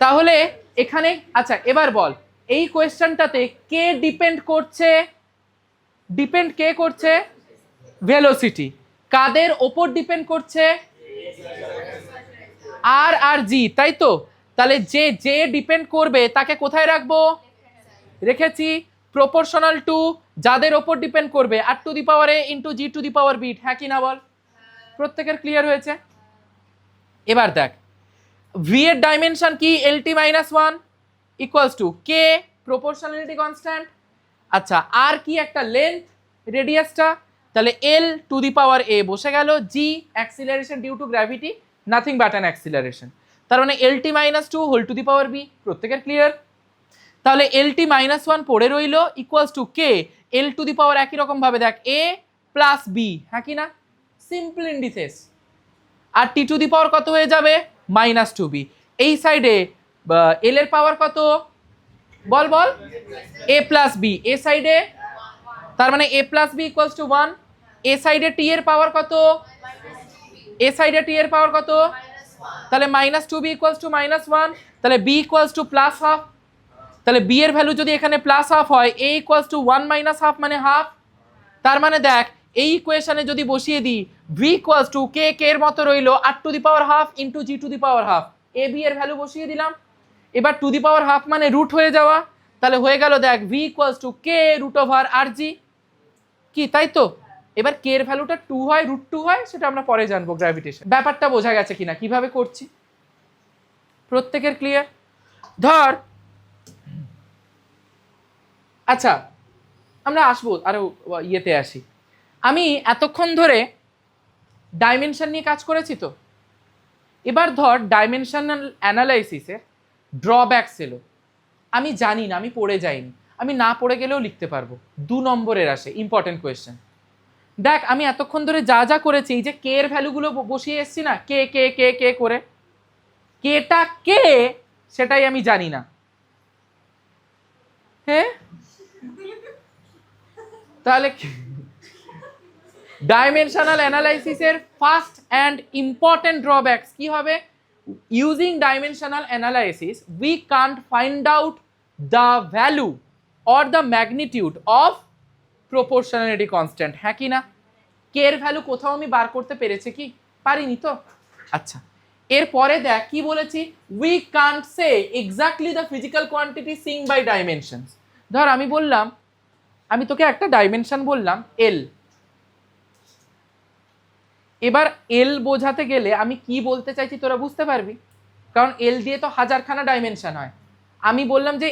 তাহলে এখানে আচ্ছা এবার বল এই কোয়েশ্চেনটাতে কে ডিপেন্ড করছে, ডিপেন্ড কে করছে ভেলোসিটি, কাদের ওপর ডিপেন্ড করছে আর আর জি, তাই তো, তাহলে যে যে ডিপেন্ড করবে তাকে কোথায় রাখবো, রেখেছি প্রপোর্শনাল টু যাদের ওপর ডিপেন্ড করবে R to the power A into G to the power B, হ্যাঁ কি না বল, প্রত্যেকের ক্লিয়ার হয়েছে। এবার দেখ ভি এর ডাইমেনশন কি L T minus 1 equals to K proportionality constant, আচ্ছা আর কি একটা লেন্থ রেডিয়াসটা, তাহলে এল টু দি পাওয়ার এ বসে গেল, G acceleration due to gravity nothing but an acceleration, তার মানে L T minus 2 whole to the power B, প্রত্যেকের ক্লিয়ার। তাহলে এল টি মাইনাস 1 পড়ে রইল equals to K L to the power একই রকম ভাবে দেখ এ প্লাস বি, হ্যাঁ কি না, সিম্পল ইন্ডিসেস, আর টি টু দি পাওয়ার কত হয়ে যাবে মাইনাস টু বি, এই সাইডে এল এর পাওয়ার কত বল বল এ প্লাস বি, এ সাইডে তার মানে a plus B equals to 1, এ সাইডে টি এর পাওয়ার কত, এ সাইডে টি এর পাওয়ার কত, তাহলে minus two B equals to minus 1, তাহলে b equals to plus half, তাহলে বি এর ভ্যালু যদি এখানে প্লাস হাফ হয় a equals to 1 minus half মানে হাফ, তার মানে দেখ এই ইকুয়েশনে যদি বসিয়ে দিই v equals to k k এর মতো রইলো r to the power half into G to the power half, a b এর ভ্যালু বসিয়ে দিলাম, এবার টু দি পাওয়ার হাফ মানে রুট হয়ে যাওয়া, তাহলে হয়ে গেল দেখ v equals to K root over r g, কি তাই তো। এবার কে এর ভ্যালুটা 2 হয় রুট 2 হয় সেটা আমরা পরে জানবো গ্র্যাভিটেশন, ব্যাপারটা বোঝা গেছে কিনা কিভাবে করছি, প্রত্যেকের ক্লিয়ার। ধর আচ্ছা আমরা আসবো আরো ইয়েতে আসি। আমি এতক্ষণ ধরে ডাইমেনশন নিয়ে কাজ করেছি তো, এবার ধর ডাইমেনশনাল অ্যানালাইসিসের ড্রব্যাকস এলো, আমি জানি না, আমি পড়ে যাইনি, আমি না পড়ে গেলেও লিখতে পারবো, 2 নম্বরের আসে ইম্পর্টেন্ট কোয়েশ্চেন। দেখ আমি এতক্ষণ ধরে যা যা করেছি, এই যে কে এর ভ্যালুগুলো বসিয়ে এসছি না, কে কে কে কে করে, কেটা কে সেটাই আমি জানি না। হ্যাঁ তাহলে ডাইমেনশনাল অ্যানালাইসিসের ফার্স্ট অ্যান্ড ইম্পর্টেন্ট ড্রব্যাকস কি হবে? Using dimensional analysis we can't find out the value or the magnitude of proportionality constant, হ্যাঁ কি না? কে এর ভ্যালু কোথাও আমি বার করতে পেরেছি কি? পারিনি তো। আচ্ছা এরপরে দেখ কি বলেছি, we can't say exactly the physical quantity sing by dimensions. ধর আমি বললাম, আমি তোকে একটা ডাইমেনশন বললাম এল, এবার এল বোঝাতে গেলে আমি কি বলতে চাইছি তোরা বুঝতে পারবি, কারণ এল দিয়ে তো হাজারখানা ডাইমেনশন হয়। আমি বললাম যে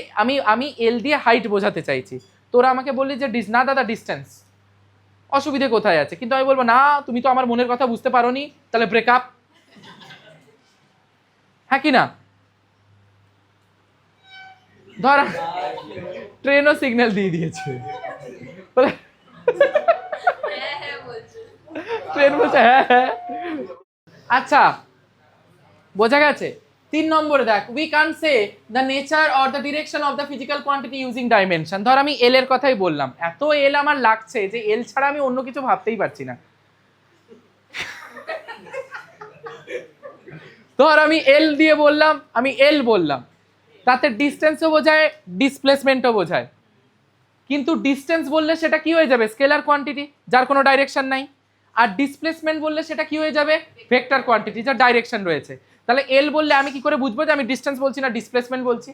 আমি এল দিয়ে হাইট বোঝাতে চাইছি, তোরা আমাকে বললি যে না দাদা ডিস্টেন্স, অসুবিধে কোথায় আছে? কিন্তু আমি বলবো না তুমি তো আমার মনের কথা বুঝতে পারোনি, তাহলে ব্রেকআপ, হ্যাঁ কি না? ধর ট্রেনও সিগন্যাল দিয়ে দিয়েছে, ট্রেন বলছে হ্যাঁ হ্যাঁ। আচ্ছা বোঝা গেছে। 3 নম্বরে দেখ, we can say the nature or the direction of the physical quantity using dimension. ধর আমি এল এর কথাই বললাম, এত এল আমার লাগছে যে এল ছাড়া আমি অন্য কিছু ভাবতেই পারছি না। ধর আমি এল দিয়ে বললাম, আমি এল বললাম, তাতে ডিস্টেন্সও বোঝায় ডিসপ্লেসমেন্টও বোঝায়, কিন্তু ডিস্টেন্স বললে সেটা কি হয়ে যাবে? স্কেলার কোয়ান্টিটি যার কোনো ডাইরেকশন নাই। আর ডিসপ্লেসমেন্ট বললে সেটা কি হয়ে যাবে? ভেক্টর কোয়ান্টিটি যার ডাইরেকশন রয়েছে। তাহলে এল বললে আমি কি করে বুঝবো যে আমি ডিস্টেন্স বলছি না ডিসপ্লেসমেন্ট বলছি?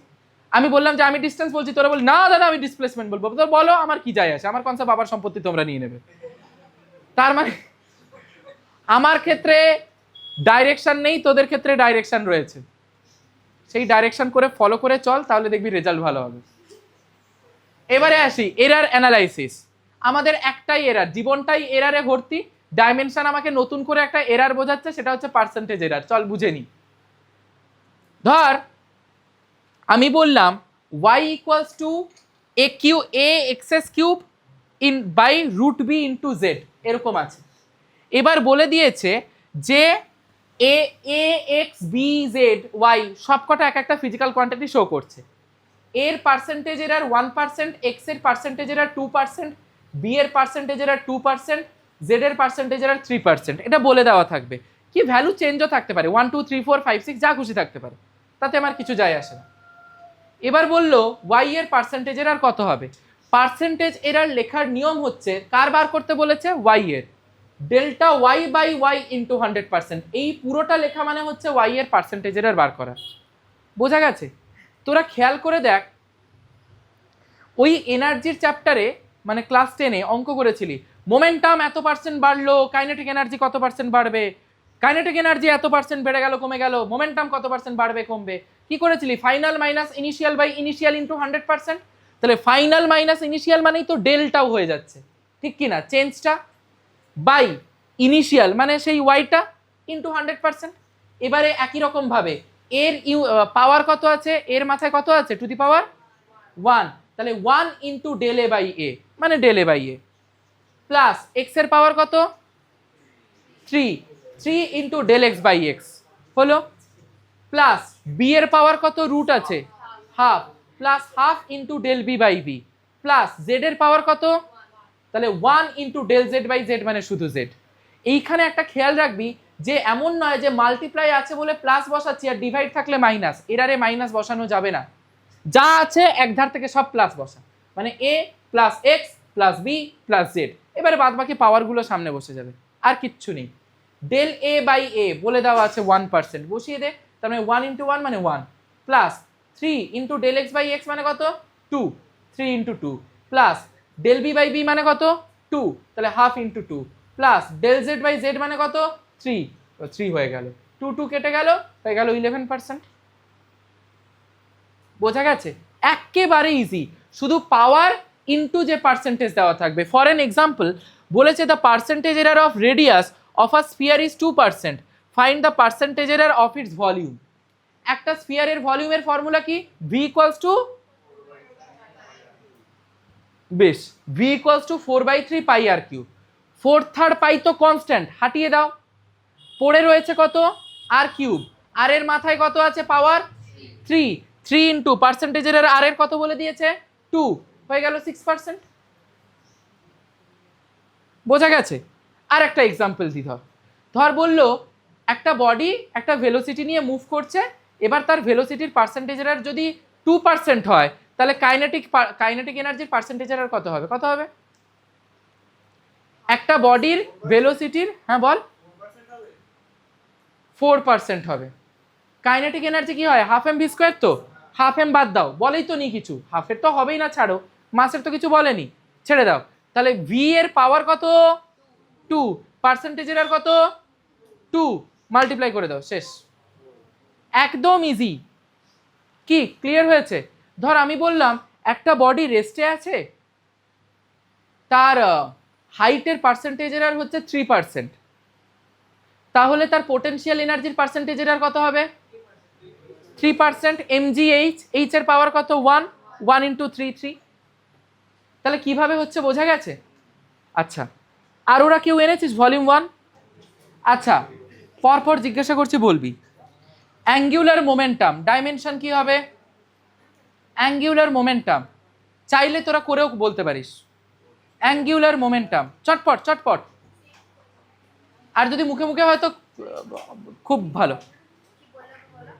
আমি বললাম যে আমি ডিস্টেন্স বলছি, তোরা বল না দাদা আমি ডিসপ্লেসমেন্ট বলবো, তো বলো আমার কি যায় আসে, আমার কনসেপ্ট বাবার সম্পত্তি তোমরা নিয়ে নেবে। তার মানে আমার ক্ষেত্রে ডাইরেকশন নেই, তোদের ক্ষেত্রে ডাইরেকশন রয়েছে, সেই ডাইরেকশন করে ফলো করে চল, তাহলে দেখবি রেজাল্ট ভালো হবে। এবারে আসি এরার অ্যানালাইসিস। আমাদের একটাই এরার, জীবনটাই এরারে ভর্তি। ডাইমেনশন আমাকে নতুন করে একটা এরার বোঝাচ্ছে, সেটা হচ্ছে পার্সেন্টেজ এরার। চল বুঝে নি। ধর আমি বললাম y equals to A Q A x's cube in by root B into Z, এরকম আছে। এবার বলে দিয়েছে যে A A X B Z Y সবকটা এক একটা ফিজিক্যাল কোয়ান্টিটি শো করছে। এর পার্সেন্টেজ এরার 1%, এক্স এর পার্সেন্টেজ এরার 2%, বি এর পার্সেন্টেজ এরার 2%, জেড এর পার্সেন্টেজ এরার 3%। এটা বলে দেওয়া থাকবে, কি ভ্যালু চেঞ্জও থাকতে পারে, 1 2 3 4 5 6 যা খুশি থাকতে পারে, তাতে আমার কিছু যায় আসে না। এবার বললো ওয়াই এর পার্সেন্টেজ এরার কত হবে। পার্সেন্টেজ এরার লেখার নিয়ম হচ্ছে, কার বার করতে বলেছে? ওয়াই এর। Delta Y by Y into 100%, এই পুরোটা লেখা মানে হচ্ছে ওয়াই এর পার্সেন্টেজ এরার বার করা। বোঝা গেছে? তোরা খেয়াল করে দেখ, ওই এনার্জির চ্যাপ্টারে মানে ক্লাস 10-এ অঙ্ক করেছিলি, মোমেন্টাম এত পার্সেন্ট বাড়লো, কাইনেটিক এনার্জি কত পার্সেন্ট বাড়বে, কাইনেটিক এনার্জি এত পার্সেন্ট বেড়ে গেল কমে গেল, মোমেন্টাম কত পার্সেন্ট বাড়বে কমবে। কি করেছিলি? Final minus initial by initial into 100%। তাহলে ফাইনাল মাইনাস ইনিশিয়াল মানেই তো ডেল্টাও হয়ে যাচ্ছে, ঠিক কি না? চেঞ্জটা বাই ইনিশিয়াল মানে সেই ওয়াইটা ইন্টু 100%। এবারে একই রকম ভাবে এর পাওয়ার কত আছে, এর মাথায় কত আছে, টু দি পাওয়ার 1, তাহলে 1 into del A by A মানে del A by A, plus X এর পাওয়ার কত, 3 into del x by X হলো, প্লাস বি এর পাওয়ার কত, রুট আছে half, plus half into del B by B, plus Z এর power কত, তাহলে 1 into del Z by Z মানে শুধু জেড। এইখানে একটা খেয়াল রাখবি যে এমন নয় যে মাল্টিপ্লাই আছে বলে প্লাস বসাচ্ছি আর ডিভাইড থাকলে মাইনাস, এরারে মাইনাস বসানো যাবে না, যা আছে এক ধার থেকে সব প্লাস বসা, মানে a plus x plus b plus z. এবারে বাদ বাকি পাওয়ারগুলো সামনে বসে যাবে, আর কিচ্ছু নেই। ডেল এ বাই এ বলে দেওয়া আছে 1%, বসিয়ে দে, তার মানে 1 ইন্টু 1 মানে 1, plus 3 into del x by x মানে কত, 2, 3 into 2, plus del B by b মানে কত, 2, তাহলে half into 2, plus del Z by Z মানে কত, 3 হয়ে গেল, 2 2 কেটে গেল, হয়ে গেল 11%। বোঝা গেছে? একেবারে ইজি, শুধু পাওয়ার ইনটু যে পার্সেন্টেজ দেওয়া থাকবে। ফর এন এক্সাম্পল বলেছে the percentage error of radius of a sphere is 2%, find the percentage error of its volume. একটা স্ফিয়ারের ভলিউমের ফর্মুলা কি? ভি ইকুয়ালস টু, বেশ, v equals to 4/3 pi r cube. 4/3 pi তো constant, হাটিয়ে দাও, পড়ে রয়েছে কত? আর কিউব। আর এর মাথায় কত আছে? পাওয়ার 3। 3 ইন্টু পার্সেন্টেজের আর এর কত বলে দিয়েছে? 2, হয়ে গেল 6%। বোঝা গেছে? আর একটা এক্সাম্পল দি, ধর বললো একটা বডি একটা ভেলোসিটি নিয়ে মুভ করছে, এবার তার ভেলোসিটির পার্সেন্টেজের আর যদি 2% হয়, তাহলে কাইনেটিক এনার্জির পার্সেন্টেজের আর কত হবে? কত হবে? একটা বডির ভেলোসিটির, হ্যাঁ বল, 4% হবে। কাইনেটিক এনার্জি কি হয়? Half M V square. তো হাফ এম বাদ দাও, বলেই তো নি কিছু, হাফের তো হবেই না, ছাড়ো, মাসের তো কিছু বলেনি, ছেড়ে দাও। তাহলে ভি এর পাওয়ার কত? 2, পার্সেন্টেজের আর কত? 2, মাল্টিপ্লাই করে দাও, শেষ। একদম ইজি। কি ক্লিয়ার হয়েছে? ধর আমি বললাম একটা বডি রেস্টে আছে, তার হাইটের পার্সেন্টেজের আর হচ্ছে 3%, তাহলে তার পোটেনশিয়াল এনার্জির পার্সেন্টেজের আর কত হবে? 3%। mgh, এইচ এর পাওয়ার কত? 1, 1 ইন্টু 3, 3। তাহলে কিভাবে হচ্ছে বোঝা গেছে? আচ্ছা, আর ওরা কেউ এনেছিস ভলিউম 1? আচ্ছা, পরপর জিজ্ঞাসা করছি, বলবি। অ্যাঙ্গুলার মোমেন্টাম ডাইমেনশন কি হবে? অ্যাঙ্গুলার মোমেন্টাম চাইলে তোরা করেও বলতে পারিস। অ্যাঙ্গুলার মোমেন্টাম, চটপট চটপট, আর যদি মুখে মুখে হয়তো খুব ভালো।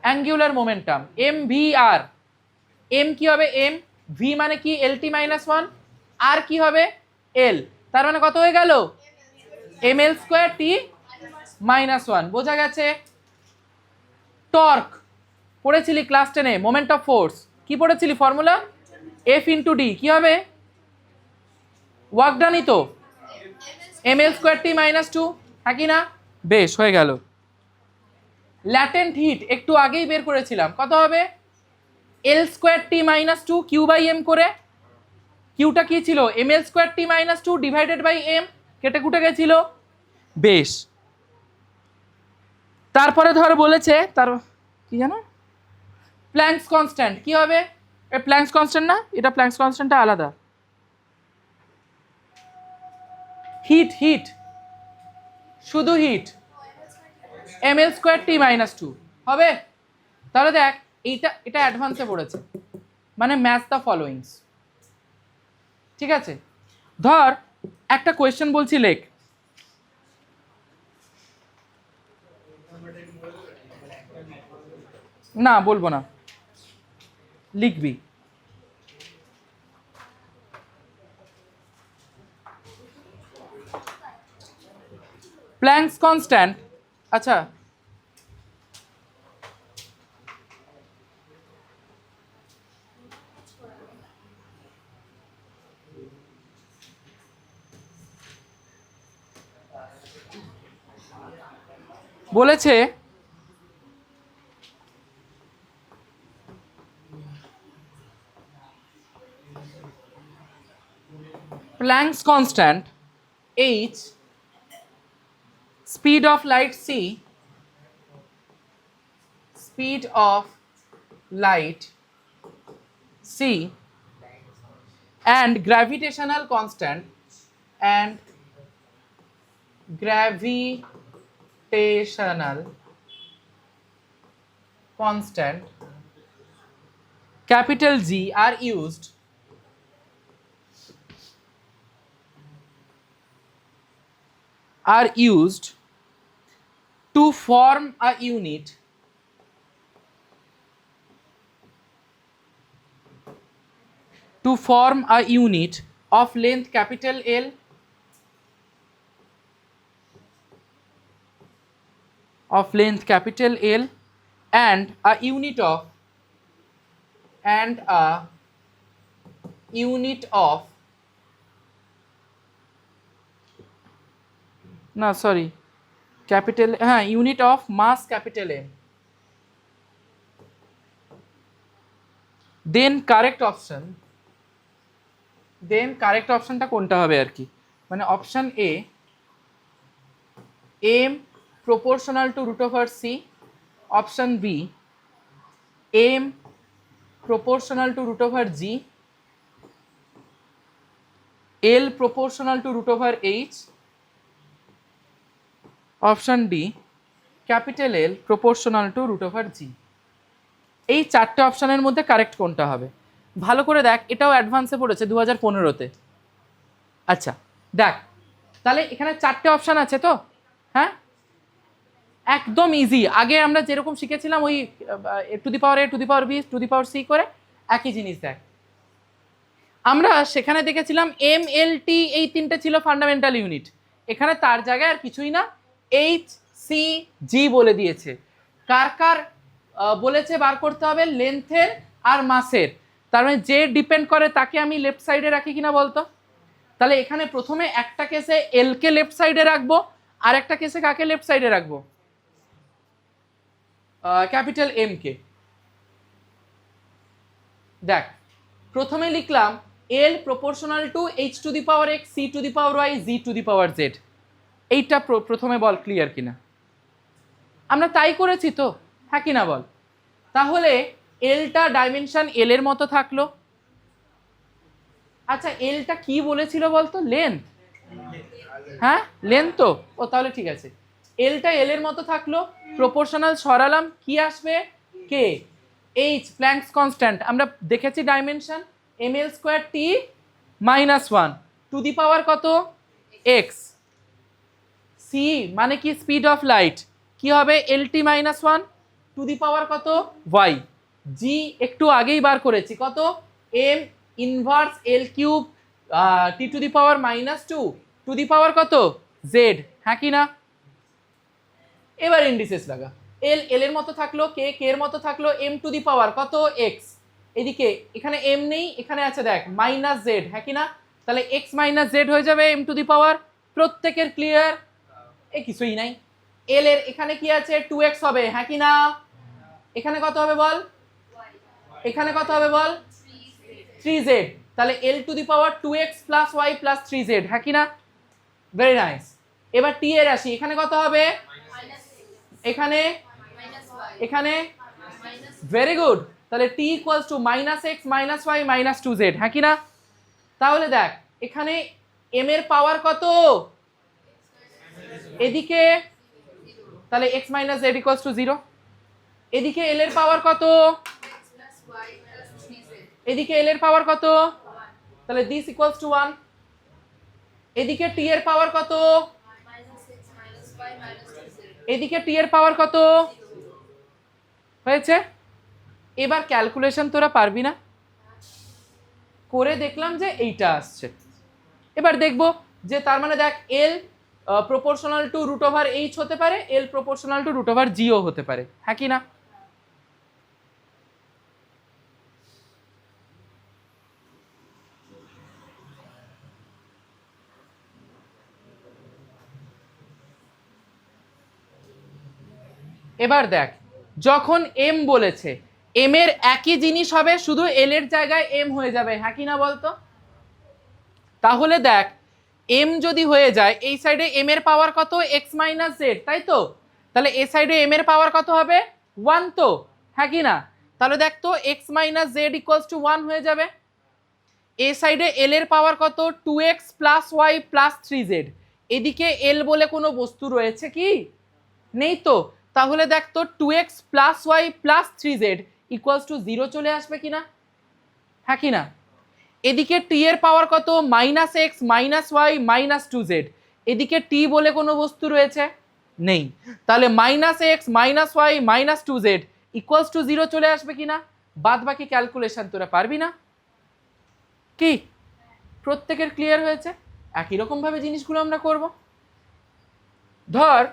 অ্যাঙ্গুলার মোমেন্টাম এম ভি আর। এম কি হবে? এম। ভি মানে কি? এল টি মাইনাস 1। আর কি হবে? এল। তার মানে কত হয়ে গেল? এম এল স্কোয়ার টি মাইনাস 1। বোঝা গেছে? টর্ক পড়েছিলি ক্লাস 10-এ, মোমেন্ট অফ ফোর্স, কি পড়েছিলি? Formula f into d. কি হবে? ওয়ার্ক ডানই তো, এম এল স্কোয়ার টি মাইনাস 2, হ্যাঁ কি না? বেশ, হয়ে গেল। ল্যাটেন্ট হিট একটু আগেই বের করেছিলাম, কত হবে? L square T minus 2 q by m করে। কিউটা কি ছিল? M L square T minus 2 divided by m, কেটে কুটে গেছিল। বেশ, তারপরে ধর বলেছে তার কি জানো, প্ল্যাঙ্কস কনস্ট্যান্ট। কি হবে? প্ল্যাঙ্কস কনস্ট্যান্ট না, এটা প্ল্যাঙ্কস কনস্ট্যান্টটা আলাদা। হিট, হিট, শুধু হিট, এম এল স্কোয়ার টি মাইনাস 2 হবে। তাহলে দেখ, এটা অ্যাডভান্সে পড়েছে, মানে ম্যাচ দ্য ফলোয়িংস। ঠিক আছে, ধর একটা কোয়েশ্চেন বলছি, লেখ। না বলবো না, লিখবি। প্ল্যাঙ্কস কনস্ট্যান্ট, আচ্ছা বলেছে Planck's constant h, speed of light c, speed of light c, and gravitational constant, and gravitational constant capital G are used to form a unit of length capital L, and a unit of না sorry capital, হ্যাঁ, unit of mass capital M। Then correct option then correct অপশনটা কোনটা হবে আর কি, মানে option A m proportional to root over c, option b m proportional to root over g, l proportional to root over h, option d capital L proportional to root over g। এই চারটে অপশনের মধ্যে correct কোনটা হবে, ভালো করে দেখ, এটাও অ্যাডভান্সে পড়েছে 2015-তে। আচ্ছা দেখ, তাহলে এখানে চারটে অপশন আছে তো, হ্যাঁ একদম ইজি। আগে আমরা যেরকম শিখেছিলাম ওই to the power A to the power b to the power c করে একই জিনিস দেখ। আমরা সেখানে দেখেছিলাম এম এল টি এই তিনটে ছিল ফান্ডামেন্টাল ইউনিট, এখানে তার জায়গায় আর কিছুই না, এইচ সি জি বলে দিয়েছে। কার কার বলেছে বার করতে হবে, লেন্থের আর মাসের, তার মানে যে ডিপেন্ড করে তাকে আমি লেফট সাইডে রাখি কিনা বলতো। তাহলে এখানে প্রথমে একটা কেসে এল কে লেফট সাইডে রাখবো, আর একটা কেসে কাকে লেফট সাইডে রাখবো, ক্যাপিটাল এম কে। দেখ প্রথমে লিখলাম l proportional to h to the power x c to the power y g to the power z, এইটা প্রথমে বল ক্লিয়ার কিনা, আমরা তাই করেছি তো, হ্যাঁ কিনা বল। তাহলে এলটা ডাইমেনশন এল এর মতো থাকলো। আচ্ছা এলটা কি বলেছিল বলতো, লেন্থ, হ্যাঁ লেন্থ তো, ও তাহলে ঠিক আছে, এলটা এল এর মতো থাকলো, প্রপোর্শনাল সরালাম, কি আসবে কে, এইচ প্ল্যাঙ্কস কনস্ট্যান্ট, আমরা দেখেছি dimension M L square T minus one to the power কত এক্স, সি মানে কি স্পিড অফ লাইট, কি হবে l T minus one to the power কত ওয়াই, জি একটু আগেই বার করেছি কত m inverse l cube t to the power minus two to the power কত জেড, হ্যাঁ কি না। এবার ইন্ডিসেস লাগা, এল এল এর মতো থাকলো, কে কে এর মতো থাকলো, এম টু দি পাওয়ার কত এক্স, এদিকে এখানে এম নেই, এখানে আছে দেখ মাইনাস জেড, হ্যাঁ কি না, তাহলে এক্স মাইনাস জেড হয়ে যাবে এম টু দি পাওয়ার, প্রত্যেকের ক্লিয়ার, এ কিছুই নাই। এল এর এখানে কি আছে 2x হবে, হ্যাঁ কি না, এখানে কত হবে বল, এখানে কত হবে বল 3z, তাহলে এল to the power 2x plus y plus 3z, হ্যাঁ কি না, ভেরি নাইস। এবার টি এর আসি, এখানে কত হবে, এখানে এখানে ভেরি গুড, তাহলে টি equals to minus x minus y minus 2z, হ্যাঁ কি না। তাহলে দেখ এখানে এম এর পাওয়ার কত, এদিকে তাহলে x minus Z equals to 0, এদিকে এল এর পাওয়ার কত, এদিকে এল এর পাওয়ার কত, তাহলে দিস ইকুয়ালস টু 1, এদিকে টি এর পাওয়ার কত, এদিকে টি এর পাওয়ার কত হয়েছে। এবার ক্যালকুলেশন তোরা পারবি না, করে দেখলাম যে এইটা আসছে। এবার দেখবো যে তার মানে দেখ l proportional to root over h হতে পারে, l proportional to root over জিও হতে পারে, হ্যাঁ কি না। এবার দেখ যখন এম বলেছে, এম এর একই জিনিস হবে, শুধু এল এর জায়গায় এম হয়ে যাবে, হ্যাঁ কি না বলতো। তাহলে দেখ এম যদি হয়ে যায়, এই সাইডে এম এর পাওয়ার কত এক্স মাইনাস জেড, তাই তো, তাহলে এই সাইডে এম এর পাওয়ার কত হবে 1 তো, হ্যাঁ কি না। তাহলে দেখ তো x minus Z equals to 1 হয়ে যাবে। এই সাইডে এল এর পাওয়ার কত 2x plus y plus 3z, এদিকে এল বলে কোনো বস্তু রয়েছে কি, নেই তো, তাহলে দেখ তো 2x plus y plus 3z equals to 0 চলে আসবে কিনা, হ্যাঁ কি না। এদিকে টি এর পাওয়ার কত minus x minus y minus 2z, এদিকে টি বলে কোনো বস্তু রয়েছে নেই, তাহলে minus x minus y minus 2z equals to 0 চলে আসবে কিনা। বাদ বাকি ক্যালকুলেশন তোরা পারবি না কি, প্রত্যেকের ক্লিয়ার হয়েছে। একই রকম ভাবে জিনিসগুলো আমরা করব। ধর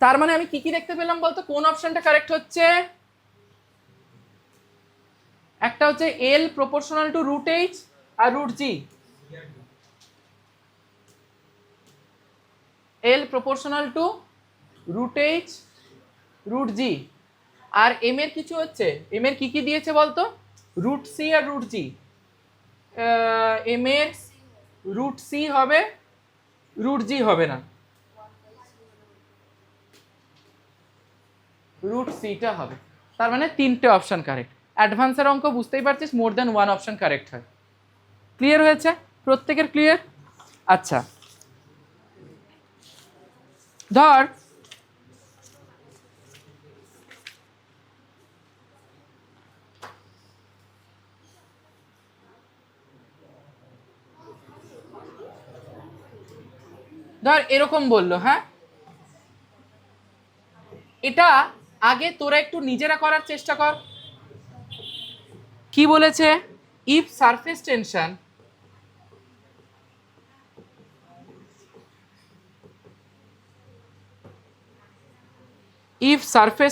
তার মানে আমি কি কি দেখতে পেলাম বলতো, কোন অপশনটা কারেক্ট হচ্ছে, একটা হচ্ছে l proportional to root h আর root g, l proportional to root h root g, আর এম এর কিছু হচ্ছে, এম এর কি কি দিয়েছে বলতো, রুট সি আর রুট জি, এম এর রুট সি হবে, রুট জি হবে না, রুট সিটা হবে। তার মানে তিনটে অপশন কারেক্ট। অ্যাডভান্সের অঙ্ক বুঝতেই পারছিস, more than one option correct হয়। ক্লিয়ার হয়েছে প্রত্যেকের? ক্লিয়ার। আচ্ছা, ধর এরকম বললো, হ্যাঁ, এটা আগে তোরা একটু নিজেরা করার চেষ্টা কর। কি বলেছে? ইফ সারফেস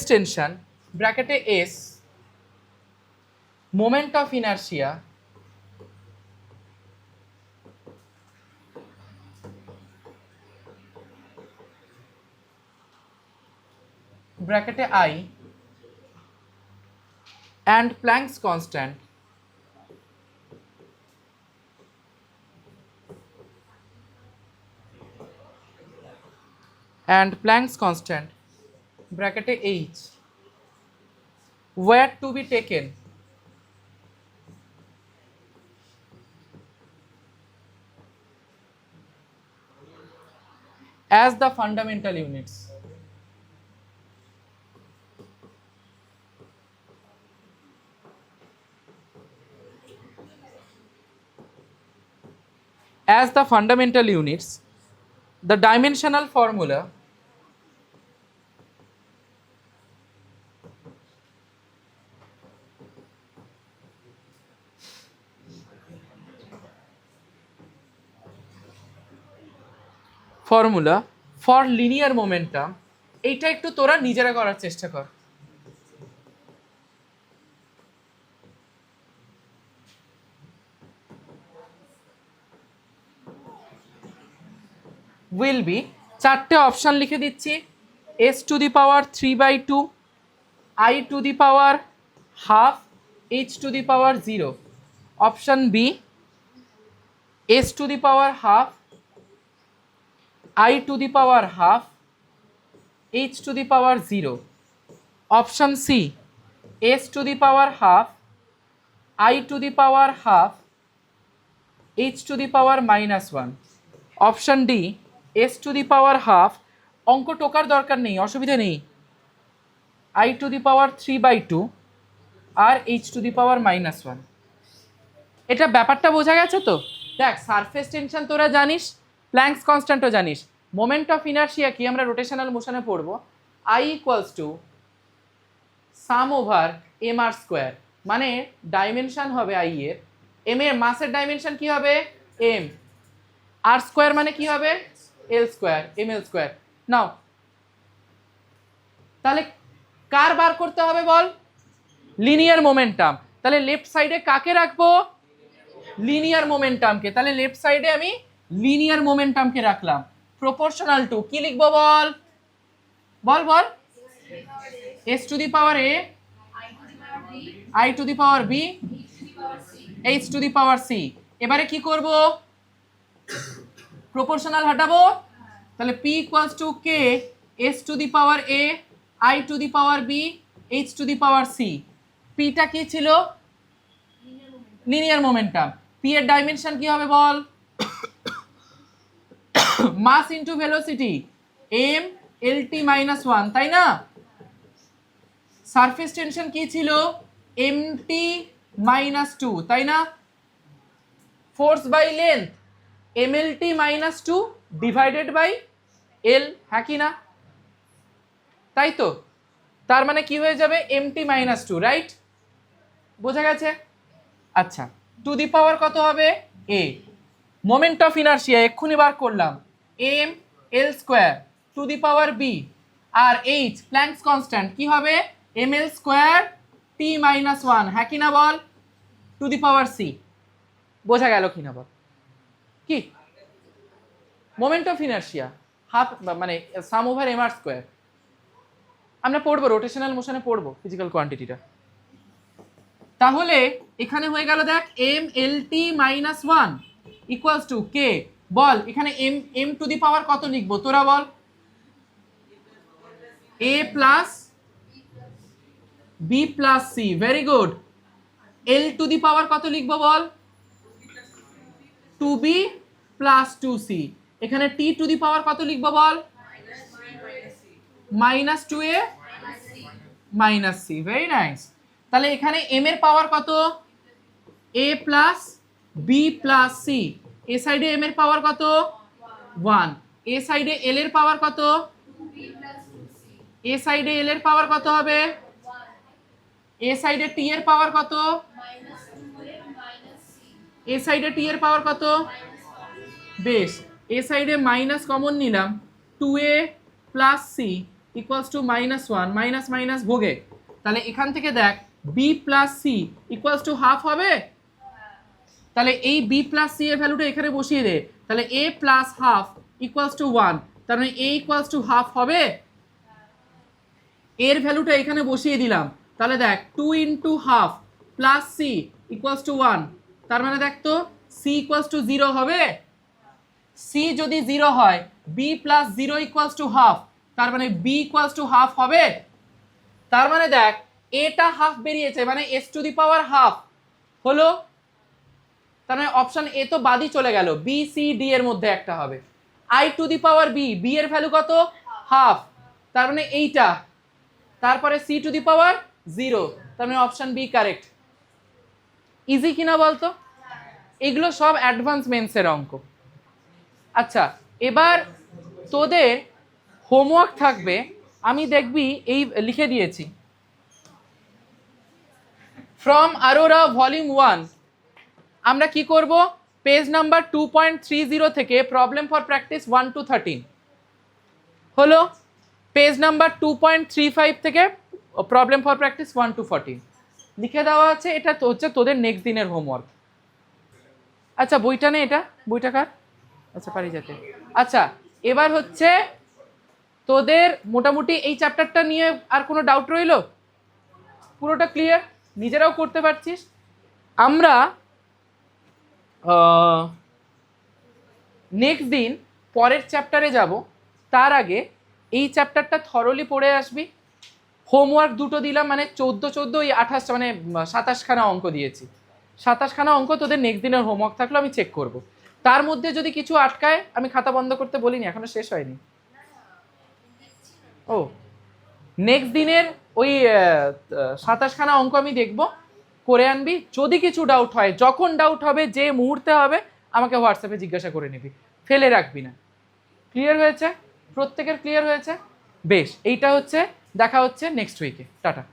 টেনশন ব্র্যাকেটে এস, মোমেন্ট অফ ইনার্শিয়া ব্র্যাকেটে I and Planck's constant bracket H were to be taken as the fundamental units. As the fundamental units, the dimensional formula for linear momentum, এইটা একটু তোরা নিজেরা করার চেষ্টা কর। will be, চারটে অপশন লিখে দিচ্ছি, s to the power 3/2, i to the power half, h to the power 0. Option B s to the power half, i to the power half, h to the power 0. Option C s to the power half, i to the power half, h to the power -1. Option D s to the power half, অঙ্ক টোকার দরকার নেই, অসুবিধা নেই, i to the power 3/2 R h to the power -1। এটা ব্যাপারটা বোঝা গেছে তো? দেখ, সারফেস টেনশন তোরা জানিস, প্ল্যাঙ্কস কনস্ট্যান্টও জানিস, মোমেন্ট অফ ইনার্শিয়া কি আমরা রোটেশনাল মোশনে পড়বো, i equals to sum over m r square, মানে ডাইমেনশন হবে আই এর, এম এর মাসের ডাইমেনশন কি হবে এম, আর স্কোয়ার মানে কি হবে এল স্কোয়ার, এম এল স্কোয়ার। নাও তাহলে কার বার করতে হবে বল? Linear momentum. তাহলে লেফট সাইডে কাকে রাখবো? লিনিয়ার মোমেন্টামকে। তাহলে লেফট সাইডে আমি লিনিয়ার মোমেন্টামকে রাখলাম, প্রপোর্শনাল টু কি লিখবো বল? বল বল, s to the power a, i to the power b, h to the power c। এবারে কি করব? প্রপোর্শনাল হটাবো, তাহলে p equals to k s to the power a, i to the power b, h to the power c। p টা কি ছিল? Linear momentum. p এর dimension কি হবে বল? Mass into velocity, m lt -1, তাই না? সারফেস টেনশন কি ছিল? mt -2, তাই না? Force by length mlt -2 divided by l, হ্যাঁ কি না? তাই তো? তার মানে কি হয়ে যাবে mt -2, রাইট? বোঝা গেছে? আচ্ছা, টু দি পাওয়ার কত হবে? a, মোমেন্ট অফ ইনার্শিয়া এক্ষুনি বার করলাম, m l square to the power b, আর h প্ল্যাঙ্কস কনস্ট্যান্ট কি হবে ml স্কোয়ার t -1, হ্যাঁ কি না বল? Two the power c। বোঝা গেল কি না বল? কি মোমেন্ট অফ ইনার্শিয়া হাফ মানে সাম ওভার এম আর স্কোয়ার, আমরা পড়বো রোটেশনাল মোশনে পড়বো ফিজিক্যাল কোয়ান্টিটিটা। তাহলে এখানে হয়ে গেল দেখ M L T minus one equals to k. বল এখানে m m to the power কত লিখবো তোরা বল? A plus b plus c, very good. L to the power কত লিখবো বল? Two b plus two c. এখানে টি টু দি পাওয়ার কত লিখবো বল? Minus two a minus c, very nice. তাহলে এখানে এম এর পাওয়ার কত? A plus b plus c. এ সাইডে এম এর পাওয়ার কত? 1। এ সাইডে এল এর পাওয়ার কত? এ সাইডে এল এর পাওয়ার কত হবে? এ সাইডে টি এর পাওয়ার কত? এ সাইডে টি এর পাওয়ার কত? বেশ, এ সাইডে মাইনাস কমন নিলাম, 2a plus c equals to minus one, minus minus ভোগে। তাহলে এখান থেকে দেখ b plus c equals to half হবে। তাহলে এই বি প্লাস সি এর ভ্যালুটা এখানে বসিয়ে দে। তাহলে a plus half equals to one, তার মানে এ ইকুয়ালস টু হাফ হবে। এর ভ্যালুটা এখানে বসিয়ে দিলাম। তাহলে দেখ 2 into half plus c equals to one, তার মানে দেখ তো সি ইকুয়ালস টু জিরো হবে। সি যদি জিরো হয় b plus zero equals to half, তার মানে বি ইকুয়ালস টু হাফ হবে। তার মানে দেখ এটা হাফ বেরিয়েছে, মানে S two the power half হলো। তার মানে অপশন এ তো বাদই চলে গেল, বি সি ডি এর মধ্যে একটা হবে। I to the power b, b এর ভ্যালু কত? হাফ, তার মানে এইটা। তারপরে c to the power zero, তার মানে অপশন বি কারেক্ট। ইজি কিনা বলতো? এগুলো সব অ্যাডভান্স মেন্সের অঙ্ক। আচ্ছা, এবার তোদের হোমওয়ার্ক থাকবে, আমি দেখবি এই লিখে দিয়েছি, ফ্রম আরোরা ভলিউম 1 আমরা কি করব? পেজ নাম্বার 2.30 থেকে প্রবলেম ফর প্র্যাকটিস 1 to 13 হলো। পেজ নাম্বার 2.35 থেকে প্রবলেম ফর প্র্যাকটিস 1 to 14 লিখে দেওয়া আছে। এটা তো হচ্ছে তোদের নেক্সট দিনের হোমওয়ার্ক। আচ্ছা, বইটা নে, এটা বইটা কার? আচ্ছা, পারি যেতে। আচ্ছা, এবার হচ্ছে তোদের মোটামুটি এই চ্যাপ্টারটা নিয়ে আর কোনো ডাউট রইলো? পুরোটা ক্লিয়ার, নিজেরাও করতে পারছিস। আমরা নেক্সট দিন পরের চ্যাপ্টারে যাব, তার আগে এই চ্যাপ্টারটা থরলি পড়ে আসবি। হোমওয়ার্ক দুটো দিলাম, মানে 14 ওই 28, মানে 27খানা অঙ্ক দিয়েছি। 27খানা অঙ্ক তোদের নেক্সট দিনের হোমওয়ার্ক থাকলো, আমি চেক করব। তার মধ্যে যদি কিছু আটকায়, আমি খাতা বন্ধ করতে বলিনি, এখনো শেষ হয়নি। ও, নেক্সট দিনের ওই 27খানা অঙ্ক আমি দেখব, করে আনবি। যদি কিছু ডাউট হয়, যখন ডাউট হবে, যে মুহূর্তে হবে, আমাকে হোয়াটসঅ্যাপে জিজ্ঞাসা করে নিবি, ফেলে রাখবি না। ক্লিয়ার হয়েছে? প্রত্যেকের ক্লিয়ার হয়েছে? বেশ, এইটা হচ্ছে, দেখা হচ্ছে নেক্সট উইকে। টাটা।